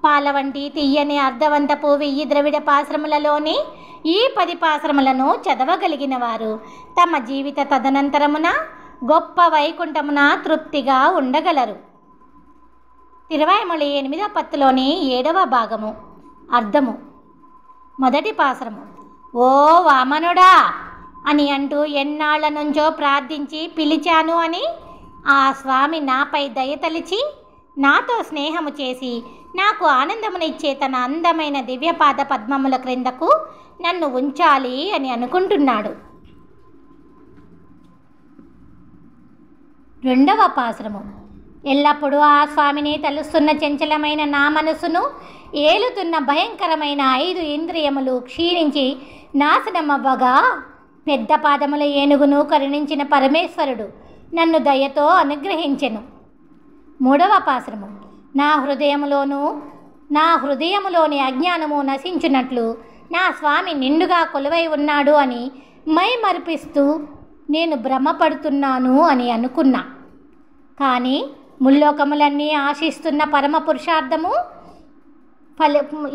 పాల వంటి తీయని అర్ధవంతపు 1000 ద్రవిడ పాశ్రములలోని ఈ 10 పాశ్రములను చదవగలిగిన వారు తమ జీవిత తదనంతరమున గొప్ప వైకుంఠమున తృప్తిగా ఉండగలరు. తిరువాయిమొళి 8వ పత్తులోని 7వ భాగము. అర్థము. మొదటి పాశ్రము. ఓ వామనుడా అని అంటూ ఎన్నాళ్ల నుంచో ప్రార్థించి పిలిచాను అని ఆ స్వామి నాపై దయతలిచి నాతో స్నేహము చేసి నాకు ఆనందమునిచ్చే తన అందమైన దివ్యపాద పద్మముల క్రిందకు నన్ను ఉంచాలి అని అనుకుంటున్నాడు. రెండవ పాశ్రము. ఎల్లప్పుడూ ఆ స్వామిని తలుస్తున్న చంచలమైన నా మనసును ఏలుతున్న భయంకరమైన 5 ఇంద్రియములు క్షీణించి నాశనమవ్వగా పెద్ద పాదముల ఏనుగును కరుణించిన పరమేశ్వరుడు నన్ను దయతో అనుగ్రహించెను. మూడవ పాశ్రము. నా హృదయములోని అజ్ఞానము నశించున్నట్లు నా స్వామి నిండుగా కొలువై ఉన్నాడు అని మైమరిపిస్తూ నేను భ్రమపడుతున్నాను అని అనుకున్నా. కానీ ముల్లోకములన్నీ ఆశిస్తున్న పరమ పురుషార్థము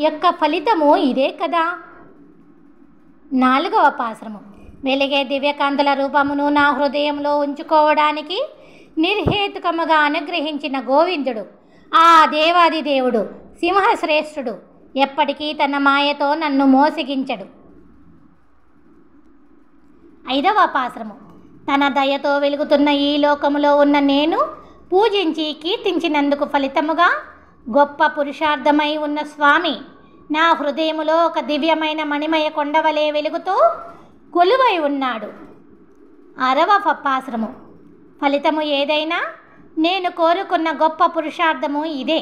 యొక్క ఫలితము ఇదే కదా. 4వ పాశ్రము. వెలిగే దివ్యకాంతుల రూపమును నా హృదయంలో ఉంచుకోవడానికి నిర్హేతుకముగా అనుగ్రహించిన గోవిందుడు ఆ దేవాది దేవుడు సింహశ్రేష్ఠుడు ఎప్పటికీ తన మాయతో నన్ను మోసగించడు. 5వ పాశ్రము. తన దయతో వెలుగుతున్న ఈ లోకములో ఉన్న నేను పూజించి కీర్తించినందుకు ఫలితముగా గొప్ప పురుషార్థమై ఉన్న స్వామి నా హృదయములో ఒక దివ్యమైన మణిమయ కొండవలే వెలుగుతూ కొలువై ఉన్నాడు. 6వ పాశ్రము. ఫలితము ఏదైనా నేను కోరుకున్న గొప్ప పురుషార్థము ఇదే.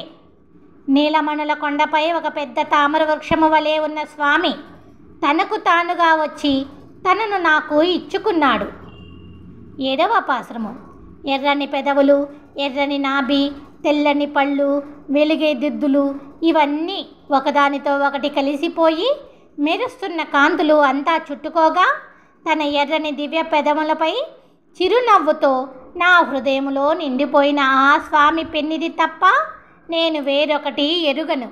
నీలమణుల కొండపై ఒక పెద్ద తామర వృక్షము వలె ఉన్న స్వామి తనకు తానుగా వచ్చి తనను నాకు ఇచ్చుకున్నాడు. 7వ పాశ్రము. ఎర్రని పెదవులు, ఎర్రని నాభి, తెల్లని పళ్ళు, వెలిగే దిద్దులు ఇవన్నీ ఒకదానితో ఒకటి కలిసిపోయి మెరుస్తున్న కాంతులు అంతా చుట్టుకోగా తన ఎర్రని దివ్య పెదవులపై చిరునవ్వుతో నా హృదయములో నిండిపోయిన ఆ స్వామి పెన్నిది తప్ప నేను వేరొకటి ఎరుగను.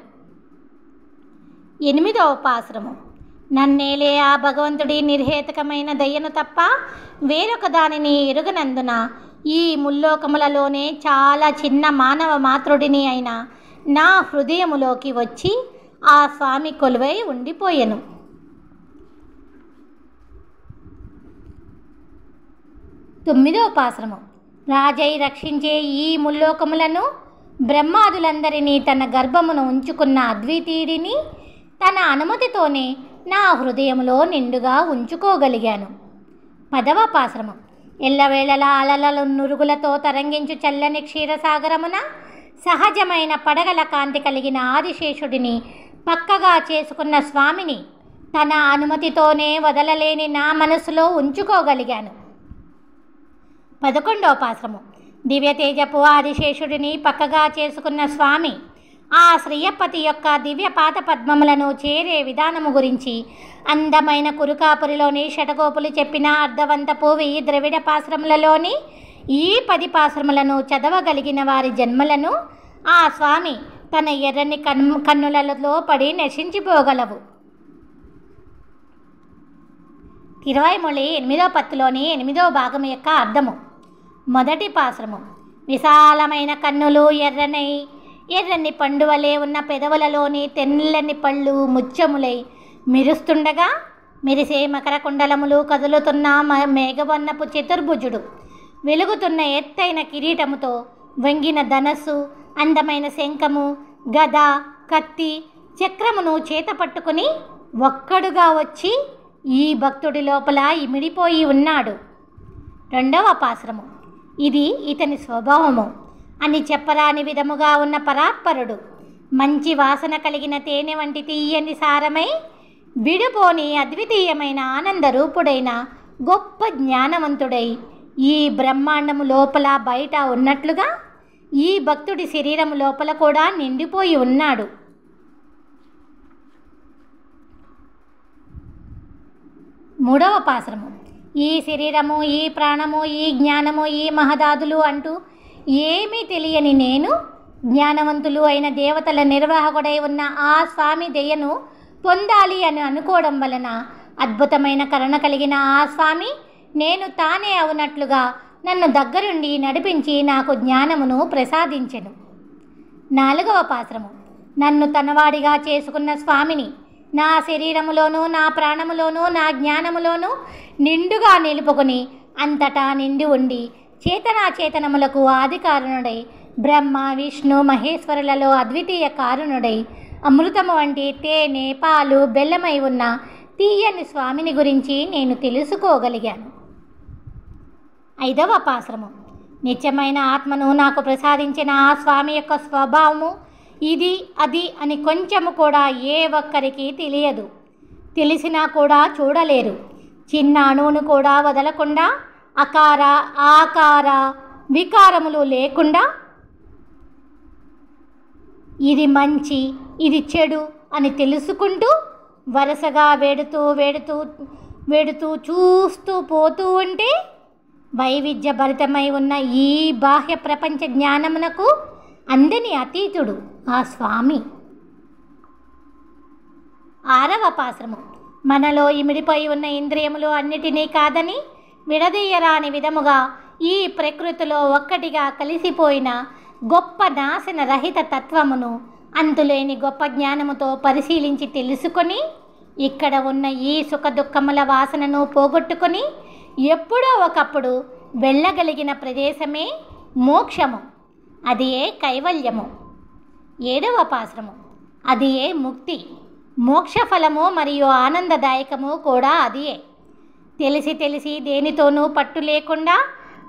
8వ పాశ్రము. నన్నేలే ఆ భగవంతుడి నిర్హేతుకమైన దయ్యను తప్ప వేరొక దానిని ఎరుగనందున ఈ ముల్లోకములలోనే చాలా చిన్న మానవ మాతృడిని అయిన నా హృదయములోకి వచ్చి ఆ స్వామి కొలువై ఉండిపోయెను. 9వ పాశ్రము. రాజై రక్షించే ఈ ముల్లోకములను బ్రహ్మాదులందరినీ తన గర్భమును ఉంచుకున్న అద్వితీయుడిని తన అనుమతితోనే నా హృదయములో నిండుగా ఉంచుకోగలిగాను. 10వ పాశ్రము. ఎల్లవేళలా అలలలు నురుగులతో తరంగించు చల్లని క్షీరసాగరమున సహజమైన పడగల కాంతి కలిగిన ఆదిశేషుడిని పక్కగా చేసుకున్న స్వామిని తన అనుమతితోనే వదలలేని నా మనసులో ఉంచుకోగలిగాను. 11వ పాశ్రము. దివ్యతేజపు ఆదిశేషుడిని పక్కగా చేసుకున్న స్వామి ఆ శ్రీయపతి యొక్క దివ్య పాద పద్మములను చేరే విధానము గురించి అందమైన కురుకాపురిలోని షటగోపులు చెప్పిన అర్ధవంతపు 1000 ద్రవిడ పాశ్రములలోని ఈ 10 పాశ్రములను చదవగలిగిన వారి జన్మలను ఆ స్వామి తన ఎర్రని కన్నులలో పడి నశించిపోగలవు. తిరువైమొళి 8వ పత్తులోని 8వ భాగం యొక్క అర్థము. 1వ పాశ్రము. విశాలమైన కన్నులు, ఎర్రని పండువలే ఉన్న పెదవులలోని తెల్లని పళ్ళు ముత్యములై మెరుస్తుండగా మెరిసే మకర కుండలములు, కదులుతున్న మేఘవర్ణపు చతుర్భుజుడు, వెలుగుతున్న ఎత్తైన కిరీటముతో వంగిన ధనస్సు, అందమైన శంఖము, గద, కత్తి, చక్రమును చేత పట్టుకుని ఒక్కడుగా వచ్చి ఈ భక్తుడి లోపల ఇమిడిపోయి ఉన్నాడు. 2వ పాశ్రము. ఇది ఇతని స్వభావము అని చెప్పరాని విధముగా ఉన్న పరాత్పరుడు మంచి వాసన కలిగిన తేనె వంటి తీయని సారమై విడిపోని అద్వితీయమైన ఆనందరూపుడైన గొప్ప జ్ఞానవంతుడై ఈ బ్రహ్మాండము లోపల బయట ఉన్నట్లుగా ఈ భక్తుడి శరీరము లోపల కూడా నిండిపోయి ఉన్నాడు. 3వ పాశ్రము. ఈ శరీరము, ఈ ప్రాణము, ఈ జ్ఞానము, ఈ మహదాదులు అంటూ ఏమీ తెలియని నేను జ్ఞానవంతులు అయిన దేవతల నిర్వాహకుడై ఉన్న ఆ స్వామి దయను పొందాలి అని అనుకోవడం వలన అద్భుతమైన కరుణ కలిగిన ఆ స్వామి నేను తానే అవునట్లుగా నన్ను దగ్గరుండి నడిపించి నాకు జ్ఞానమును ప్రసాదించెను. 4వ పాశ్రము. నన్ను తనవాడిగా చేసుకున్న స్వామిని నా శరీరములోనూ, నా ప్రాణములోనూ, నా జ్ఞానములోనూ నిండుగా నిలుపుకొని అంతటా నిండి ఉండి చేతనాచేతనములకు ఆది కారణుడై బ్రహ్మ, విష్ణు, మహేశ్వరులలో అద్వితీయ కారణుడై అమృతము వంటి తేనె, పాలు, బెల్లమై ఉన్న తీయని స్వామిని గురించి నేను తెలుసుకోగలిగాను. 5వ పాశ్రము. నిత్యమైన ఆత్మను నాకు ప్రసాదించిన ఆ స్వామి యొక్క స్వభావము ఇది అది అని కొంచెము కూడా ఏ ఒక్కరికి తెలియదు. తెలిసినా కూడా చూడలేరు. చిన్న అణువును కూడా వదలకుండా, అకార ఆకార వికారములు లేకుండా ఇది మంచి, ఇది చెడు అని తెలుసుకుంటూ వరుసగా వేడుతూ చూస్తూ పోతూ ఉంటే వైవిధ్యభరితమై ఉన్న ఈ బాహ్య ప్రపంచ జ్ఞానమునకు అందని అతీతుడు ఆ స్వామి. 6వ పాశ్రము. మనలో ఇమిడిపోయి ఉన్న ఇంద్రియములు అన్నిటినీ కాదని విడదీయరాని విధముగా ఈ ప్రకృతిలో ఒక్కటిగా కలిసిపోయిన గొప్ప నాశన రహిత తత్వమును అంతులేని గొప్ప జ్ఞానముతో పరిశీలించి తెలుసుకొని ఇక్కడ ఉన్న ఈ సుఖ దుఃఖముల వాసనను పోగొట్టుకొని ఎప్పుడో ఒకప్పుడు వెళ్ళగలిగిన ప్రదేశమే మోక్షము. అది ఏ కైవల్యము. 7వ పాశ్రము. అది ఏ ముక్తి, మోక్షఫలము మరియు ఆనందదాయకము కూడా అదియే. తెలిసి దేనితోనూ పట్టు లేకుండా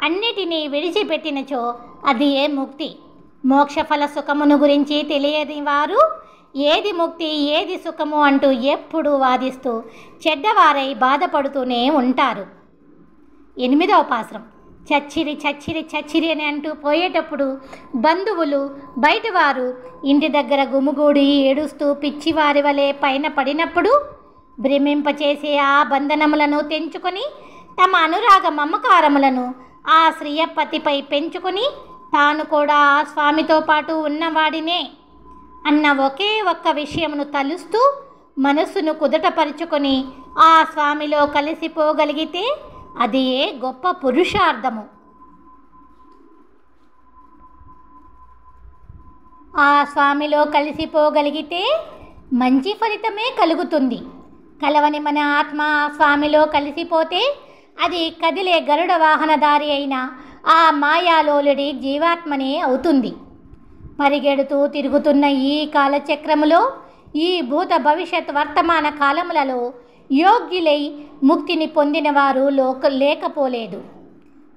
అన్నిటినీ విడిచిపెట్టినచో అది ఏ ముక్తి. మోక్షఫల సుఖమును గురించి తెలియని వారు ఏది ముక్తి ఏది సుఖము అంటూ ఎప్పుడూ వాదిస్తూ చెడ్డవారై బాధపడుతూనే ఉంటారు. 8వ పాశ్రం. చచ్చిరి చచ్చిరి చచ్చిరి అని అంటూ పోయేటప్పుడు బంధువులు బయటవారు ఇంటి దగ్గర గుమిగూడి ఏడుస్తూ పిచ్చివారి వలె పైన పడినప్పుడు భ్రమింపచేసే ఆ బంధనములను తెంచుకొని తమ అనురాగ మమకారములను ఆ శ్రీయపతిపై పెంచుకొని తాను కూడా ఆ స్వామితో పాటు ఉన్నవాడినే అన్న ఒకే ఒక్క విషయమును తలుస్తూ మనస్సును కుదుటపరుచుకొని ఆ స్వామిలో కలిసిపోగలిగితే అది ఏ గొప్ప పురుషార్థము. ఆ స్వామిలో కలిసిపోగలిగితే మంచి ఫలితమే కలుగుతుంది. కలవని మన ఆత్మ ఆ స్వామిలో కలిసిపోతే అది కదిలే గరుడ వాహనధారి అయిన ఆ మాయాలోలుడి జీవాత్మనే అవుతుంది. పరిగెడుతూ తిరుగుతున్న ఈ కాలచక్రములో ఈ భూత భవిష్యత్ వర్తమాన కాలములలో యోగ్యులై ముక్తిని పొందిన వారు లేకపోలేదు.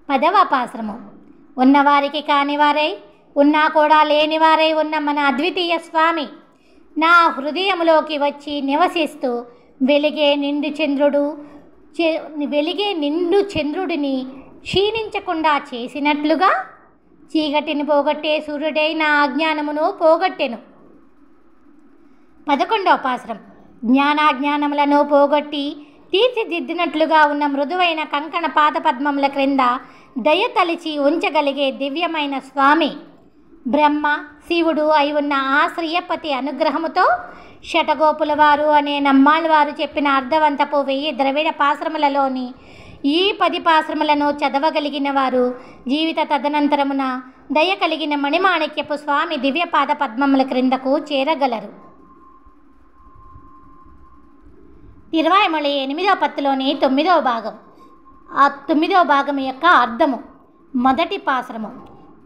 10వ పాశ్రమం. ఉన్నవారికి కానివారై ఉన్నా కూడా లేనివారై ఉన్న మన అద్వితీయ స్వామి నా హృదయంలోకి వచ్చి నివసిస్తూ వెలిగే నిండు చంద్రుడిని క్షీణించకుండా చేసినట్లుగా చీకటిని పోగొట్టే సూర్యుడై నా అజ్ఞానమును పోగొట్టెను. 11వ పాశ్రం. జ్ఞానాజ్ఞానములను పోగొట్టి తీర్చిదిద్దినట్లుగా ఉన్న మృదువైన కంకణ పాదపద్మముల క్రింద దయతలిచి ఉంచగలిగే దివ్యమైన స్వామి బ్రహ్మ శివుడు అయి ఉన్న ఆ శ్రీయపతి అనుగ్రహముతో శటగోపుల వారు అనే నమ్మాళ్ళవారు చెప్పిన అర్ధవంతపు 1000 ద్రవిడ పాశ్రములలోని ఈ 10 పాశ్రములను చదవగలిగిన వారు జీవిత తదనంతరమున దయ కలిగిన మణిమాణిక్యపు స్వామి దివ్యపాద పద్మముల క్రిందకు చేరగలరు. తిరువాయిమొళి 8వ పత్తులోని 9వ భాగం. ఆ 9వ భాగం యొక్క అర్థము. 1వ పాశ్రము.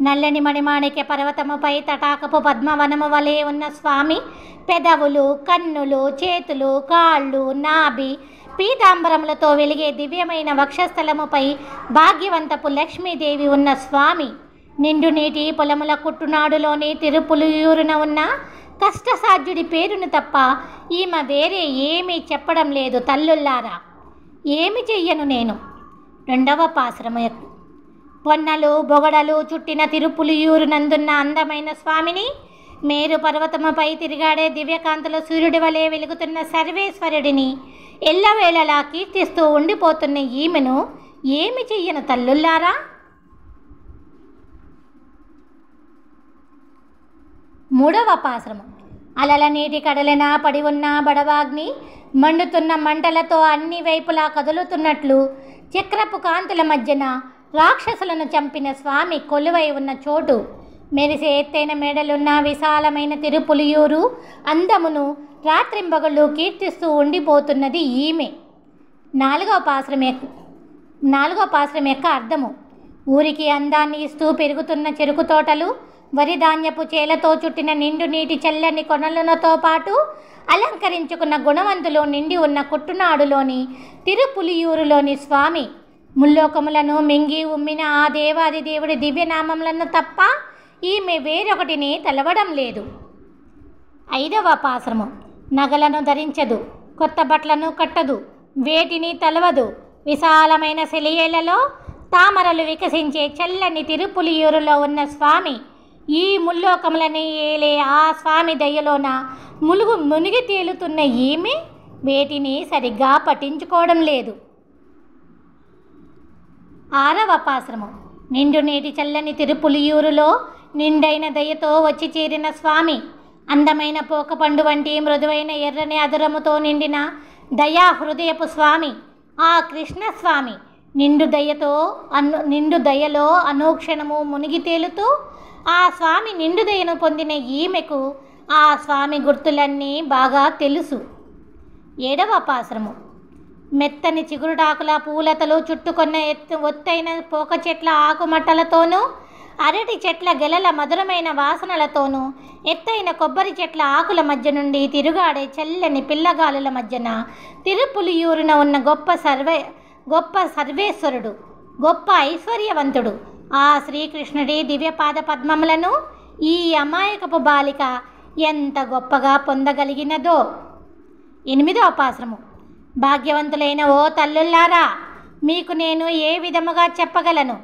నల్లని మణిమాణిక్య పర్వతముపై తటాకపు పద్మవనము వలె ఉన్న స్వామి పెదవులు కన్నులు చేతులు కాళ్ళు నాభి పీతాంబరములతో వెలిగే దివ్యమైన వక్షస్థలముపై భాగ్యవంతపు లక్ష్మీదేవి ఉన్న స్వామి నిండు నీటి పొలముల కుట్టునాడులోని తిరుపులియూరున ఉన్న కష్టసాధ్యుడి పేరును తప్ప ఈమె వేరే ఏమీ చెప్పడం లేదు తల్లుల్లారా. ఏమి చెయ్యను నేను. 2వ పాశ్రమ. పొన్నలు బొగడలు చుట్టిన తిరుపులియూరు నందున్న అందమైన స్వామిని మేరు పర్వతముపై తిరిగాడే దివ్యకాంతుల సూర్యుడి వలె వెలుగుతున్న సర్వేశ్వరుడిని ఎల్లవేళలా కీర్తిస్తూ ఉండిపోతున్న ఈమెను ఏమి చెయ్యను తల్లుల్లారా. 3వ పాశ్రమం. అలల నీటి కడలిన పడి ఉన్న బడవాగ్ని మండుతున్న మంటలతో అన్ని వైపులా కదులుతున్నట్లు చక్రపు కాంతుల మధ్యన రాక్షసులను చంపిన స్వామి కొలువై ఉన్న చోటు మెరిసే ఎత్తైన మేడలున్న విశాలమైన తిరుపులియూరు అందమును రాత్రింబగళ్ళు కీర్తిస్తూ ఉండిపోతున్నది ఈమె. 4వ పాశ్రం యొక్క అర్థము. ఊరికి అందాన్ని ఇస్తూ పెరుగుతున్న చెరుకు తోటలు వరి ధాన్యపు చేలతో చుట్టిన నిండు నీటి చల్లని కొనలతో పాటు అలంకరించుకున్న గుణవంతులు నిండి ఉన్న కుట్టునాడులోని తిరుపులియూరులోని స్వామి ముల్లోకములను మింగి ఉమ్మిన ఆ దేవాది దేవుడి దివ్యనామములను తప్ప ఈమె వేరొకటిని తెలవడం లేదు. 5వ పాశ్రమం. నగలను ధరించదు, కొత్త బట్టలను కట్టదు, వేటిని తలవదు. విశాలమైన సెలియేళ్లలో తామరలు వికసించే చల్లని తిరుపులియూరులో ఉన్న స్వామి ఈ ముల్లోకములని ఏలే ఆ స్వామి దయలోన మునిగి తేలుతున్న ఈమె వేటిని సరిగ్గా పఠించుకోవడం లేదు. 6వ పాశ్రమం. నిండు నీటి చల్లని తిరుపులియూరులో నిండైన దయతో వచ్చి చేరిన స్వామి అందమైన పోకపండు వంటి మృదువైన ఎర్రని అదురముతో నిండిన దయా హృదయపు స్వామి ఆ కృష్ణస్వామి నిండు దయలో అనుక్షణము మునిగి తేలుతూ ఆ స్వామి నిండు దయను పొందిన ఈమెకు ఆ స్వామి గుర్తులన్నీ బాగా తెలుసు. 7వ పాశ్రమం. మెత్తని చిగురుడాకుల పూలతలు చుట్టుకొన్న ఒత్తైన పోక చెట్ల ఆకుమట్టలతోనూ అరటి చెట్ల గెలల మధురమైన వాసనలతోనూ ఎత్తైన కొబ్బరి చెట్ల ఆకుల మధ్య నుండి తిరుగాడే చల్లని పిల్లగాలుల మధ్యన తిరుపులియూరున ఉన్న గొప్ప సర్వేశ్వరుడు గొప్ప ఐశ్వర్యవంతుడు. ఆ శ్రీకృష్ణుడి దివ్యపాద పద్మములను ఈ అమాయకపు బాలిక ఎంత గొప్పగా పొందగలిగినదో. 8వ పాశ్రము. భాగ్యవంతులైన ఓ తల్లుల్లారా, మీకు నేను ఏ విధముగా చెప్పగలను?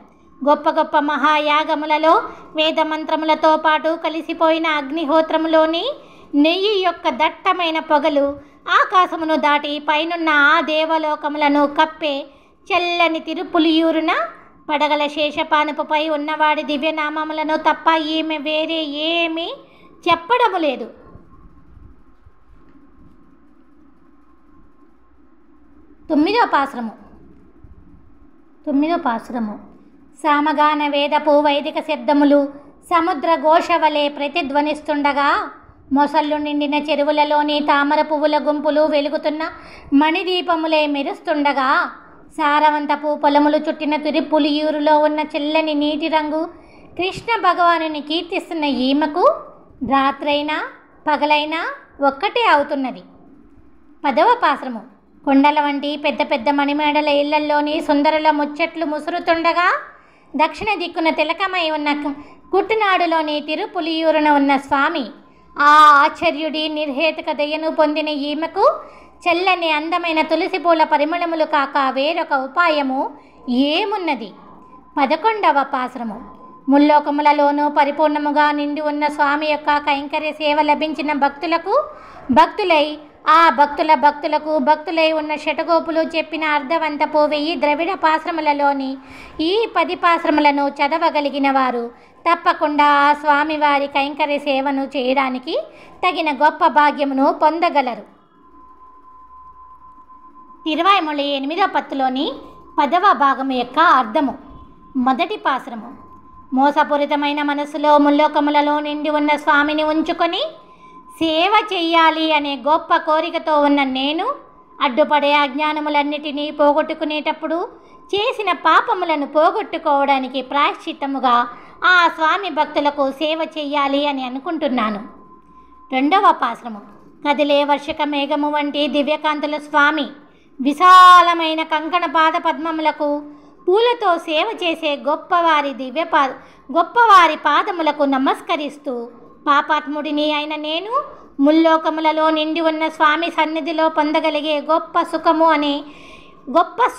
గొప్ప గొప్ప మహాయాగములలో వేదమంత్రములతో పాటు కలిసిపోయిన అగ్నిహోత్రములోని నెయ్యి యొక్క దట్టమైన పొగలు ఆకాశమును దాటి పైనున్న ఆ దేవలోకములను కప్పే చల్లని తిరుపులియూరున పడగల శేషపానుపుపై ఉన్నవాడి దివ్యనామములను తప్ప ఈమె వేరే ఏమీ చెప్పడము లేదు. 9వ పాశ్రము. సామగాన వేదపు వైదిక శబ్దములు సముద్ర ఘోష వలె ప్రతిధ్వనిస్తుండగా, మొసళ్ళు నిండిన చెరువులలోని తామర పువ్వుల గుంపులు వెలుగుతున్న మణిదీపములే మెరుస్తుండగా, సారవంతపు పొలములు చుట్టిన తిరుపులియూరులో ఉన్న చల్లని నీటి రంగు కృష్ణ భగవానుని కీర్తిస్తున్న ఈమెకు రాత్రైనా పగలైనా ఒక్కటే అవుతున్నది. 10వ పాశ్రము. కొండల వంటి పెద్ద పెద్ద మణిమేడల ఇళ్లల్లోని సుందరుల ముచ్చట్లు ముసురుతుండగా, దక్షిణ దిక్కున తిలకమై ఉన్న కుట్టునాడులోని తిరుపులియూరున ఉన్న స్వామి, ఆ ఆశ్చర్యుడి నిర్హేతుక దయను పొందిన ఈమెకు చల్లని అందమైన తులసి పూల పరిమళములు కాక వేరొక ఉపాయము ఏమున్నది? 11వ పాశ్రము. ముల్లోకములలోనూ పరిపూర్ణముగా నిండి ఉన్న స్వామి యొక్క కైంకర్య సేవ లభించిన భక్తులై ఉన్న శటగోపులు చెప్పిన అర్ధవంతపు 1000 ద్రవిడ పాశ్రములలోని ఈ 10 పాశ్రములను చదవగలిగిన వారు తప్పకుండా ఆ స్వామివారి కైంకర్య సేవను చేయడానికి తగిన గొప్ప భాగ్యమును పొందగలరు. తిరువాయ్మొళి 8వ పత్తులోని 10వ భాగము యొక్క అర్థము. 1వ పాశ్రము. మోసపూరితమైన మనసులో ముల్లోకములలో నిండి ఉన్న స్వామిని ఉంచుకొని సేవ చెయ్యాలి అనే గొప్ప కోరికతో ఉన్న నేను అడ్డుపడే అజ్ఞానములన్నిటినీ పోగొట్టుకునేటప్పుడు చేసిన పాపములను పోగొట్టుకోవడానికి ప్రాయశ్చిత్తముగా ఆ స్వామి భక్తులకు సేవ చెయ్యాలి అని అనుకుంటున్నాను. 2వ పాశ్రము. కదిలే వర్షక మేఘము వంటి దివ్యకాంతుల స్వామి విశాలమైన కంకణ పాద పద్మములకు పూలతో సేవ చేసే గొప్పవారి పాదములకు నమస్కరిస్తూ పాపాత్ముడిని అయిన నేను ముల్లోకములలో నిండి ఉన్న స్వామి సన్నిధిలో పొందగలిగే గొప్ప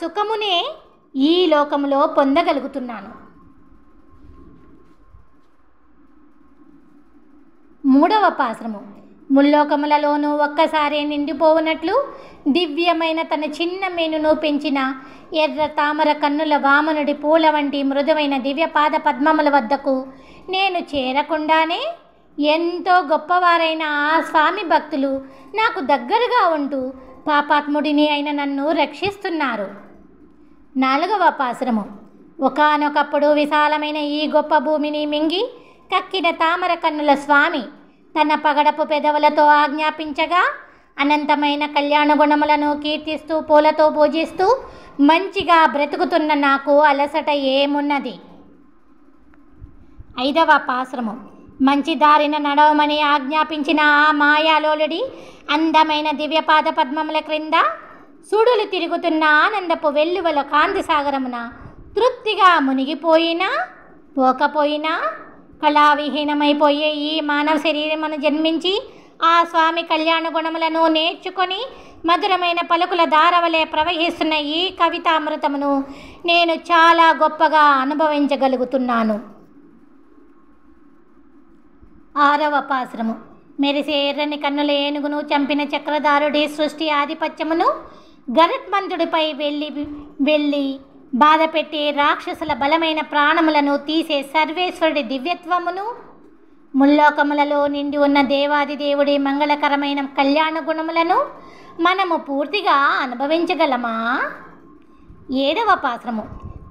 సుఖమునే ఈ లోకములో పొందగలుగుతున్నాను. 3వ పాశ్రము. ముల్లోకములలోనూ ఒక్కసారి నిండిపోవునట్లు దివ్యమైన తన చిన్న మేనును పెంచిన ఎర్ర తామర కన్నుల వామనుడి పూల వంటి మృదువైన దివ్యపాద పద్మముల వద్దకు నేను చేరకుండానే ఎంతో గొప్పవారైన ఆ స్వామి భక్తులు నాకు దగ్గరగా ఉంటూ పాపాత్ముడిని అయిన నన్ను రక్షిస్తున్నారు. 4వ పాశ్రము. ఒకానొకప్పుడు విశాలమైన ఈ గొప్ప భూమిని మింగి కక్కిన తామర కన్నుల స్వామి తన పగడపు పెదవులతో ఆజ్ఞాపించగా, అనంతమైన కళ్యాణ గుణములను కీర్తిస్తూ పూలతో పూజిస్తూ మంచిగా బ్రతుకుతున్న నాకు అలసట ఏమున్నది? 5వ పాశ్రము. మంచి దారిన నడవమని ఆజ్ఞాపించిన ఆ మాయాలోలుడి అందమైన దివ్యపాద పద్మముల క్రింద సుడులు తిరుగుతున్న ఆనందపు వెల్లువల కాంతి సాగరమున తృప్తిగా మునిగిపోయినా పోకపోయినా కళావిహీనమైపోయే ఈ మానవ శరీరమును జన్మించి ఆ స్వామి కళ్యాణ గుణములను నేర్చుకొని మధురమైన పలుకుల ధారవలే ప్రవహిస్తున్న ఈ కవితామృతమును నేను చాలా గొప్పగా అనుభవించగలుగుతున్నాను. 6వ పాశ్రము. మెరిసే ఎర్రని కన్నుల ఏనుగును చంపిన చక్రధారుడి సృష్టి ఆధిపత్యమును గరుత్మంతుడిపై వెళ్ళి బాధపెట్టి రాక్షసుల బలమైన ప్రాణములను తీసే సర్వేశ్వరుడి దివ్యత్వమును, ముల్లోకములలో నిండి ఉన్న దేవాదిదేవుడి మంగళకరమైన కళ్యాణ గుణములను మనము పూర్తిగా అనుభవించగలమా? 7వ పాశ్రము.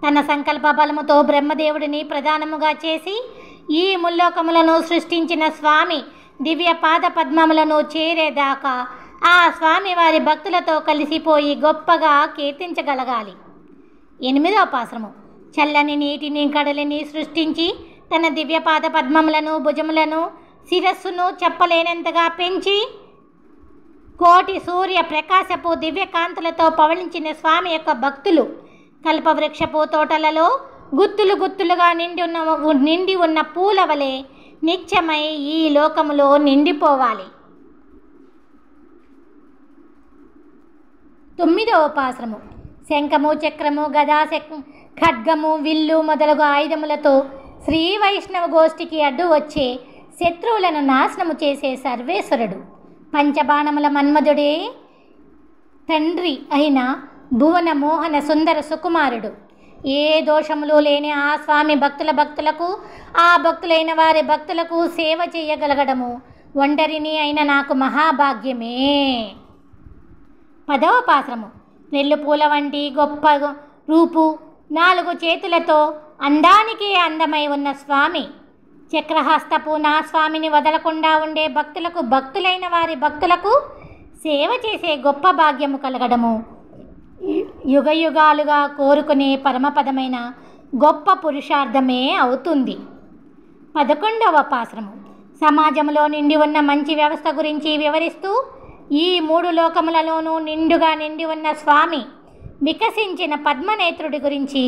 తన సంకల్ప బలముతో బ్రహ్మదేవుడిని ప్రధానముగా చేసి ఈ ముల్లోకములను సృష్టించిన స్వామి దివ్య పాద పద్మములను చేరేదాకా ఆ స్వామి వారి భక్తులతో కలిసిపోయి గొప్పగా కీర్తించగలగాలి. 8వ పాశ్రము. చల్లని నీటిని కడలిని సృష్టించి తన దివ్యపాద పద్మములను భుజములను శిరస్సును చెప్పలేనంతగా పెంచి కోటి సూర్య ప్రకాశపు దివ్యకాంతులతో పవళించిన స్వామి యొక్క భక్తులు కల్పవృక్షపు తోటలలో గుత్తులు గుత్తులుగా నిండి ఉన్న పూల వలె నిత్యమై ఈ లోకములో నిండిపోవాలి. 9వ పాశ్రము. శంఖము, చక్రము, గదా, ఖడ్గము, విల్లు మొదలగు ఆయుధములతో శ్రీ వైష్ణవ గోష్ఠికి అడ్డు వచ్చే శత్రువులను నాశనము చేసే సర్వేశ్వరుడు. పంచబాణముల మన్మధుడే తండ్రి అయిన భువన మోహన సుందర సుకుమారుడు. ఏ దోషములు లేని ఆ స్వామి భక్తులకు ఆ భక్తులైన వారి భక్తులకు సేవ చేయగలగడము ఒంటరిని అయిన నాకు మహాభాగ్యమే. 10వ పాశ్రము. నెల్లు పూల వంటి గొప్ప రూపు, 4 చేతులతో అందానికి అందమై ఉన్న స్వామి. చక్రహస్తపు నా స్వామిని వదలకుండా ఉండే భక్తులైన వారి భక్తులకు సేవ చేసే గొప్ప భాగ్యము కలగడము యుగయుగాలుగా కోరుకునే పరమపదమైన గొప్ప పురుషార్థమే అవుతుంది. 11వ పాశ్రము. సమాజంలో నిండి ఉన్న మంచి వ్యవస్థ గురించి వివరిస్తూ ఈ 3 లోకములలోనూ నిండుగా నిండి ఉన్న స్వామి వికసించిన పద్మనేత్రుడి గురించి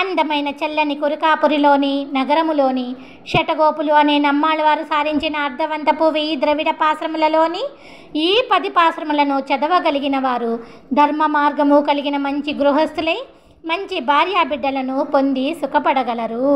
అందమైన చల్లని కురుకాపురిలోని నగరములోని షటగోపులు అనే నమ్మాళ్ళవారు సారించిన అర్ధవంతపు 1000 ద్రవిడ పాశ్రములలోని ఈ 10 పాశ్రములను చదవగలిగిన వారు ధర్మ మార్గము కలిగిన మంచి గృహస్థులై మంచి భార్యాబిడ్డలను పొంది సుఖపడగలరు.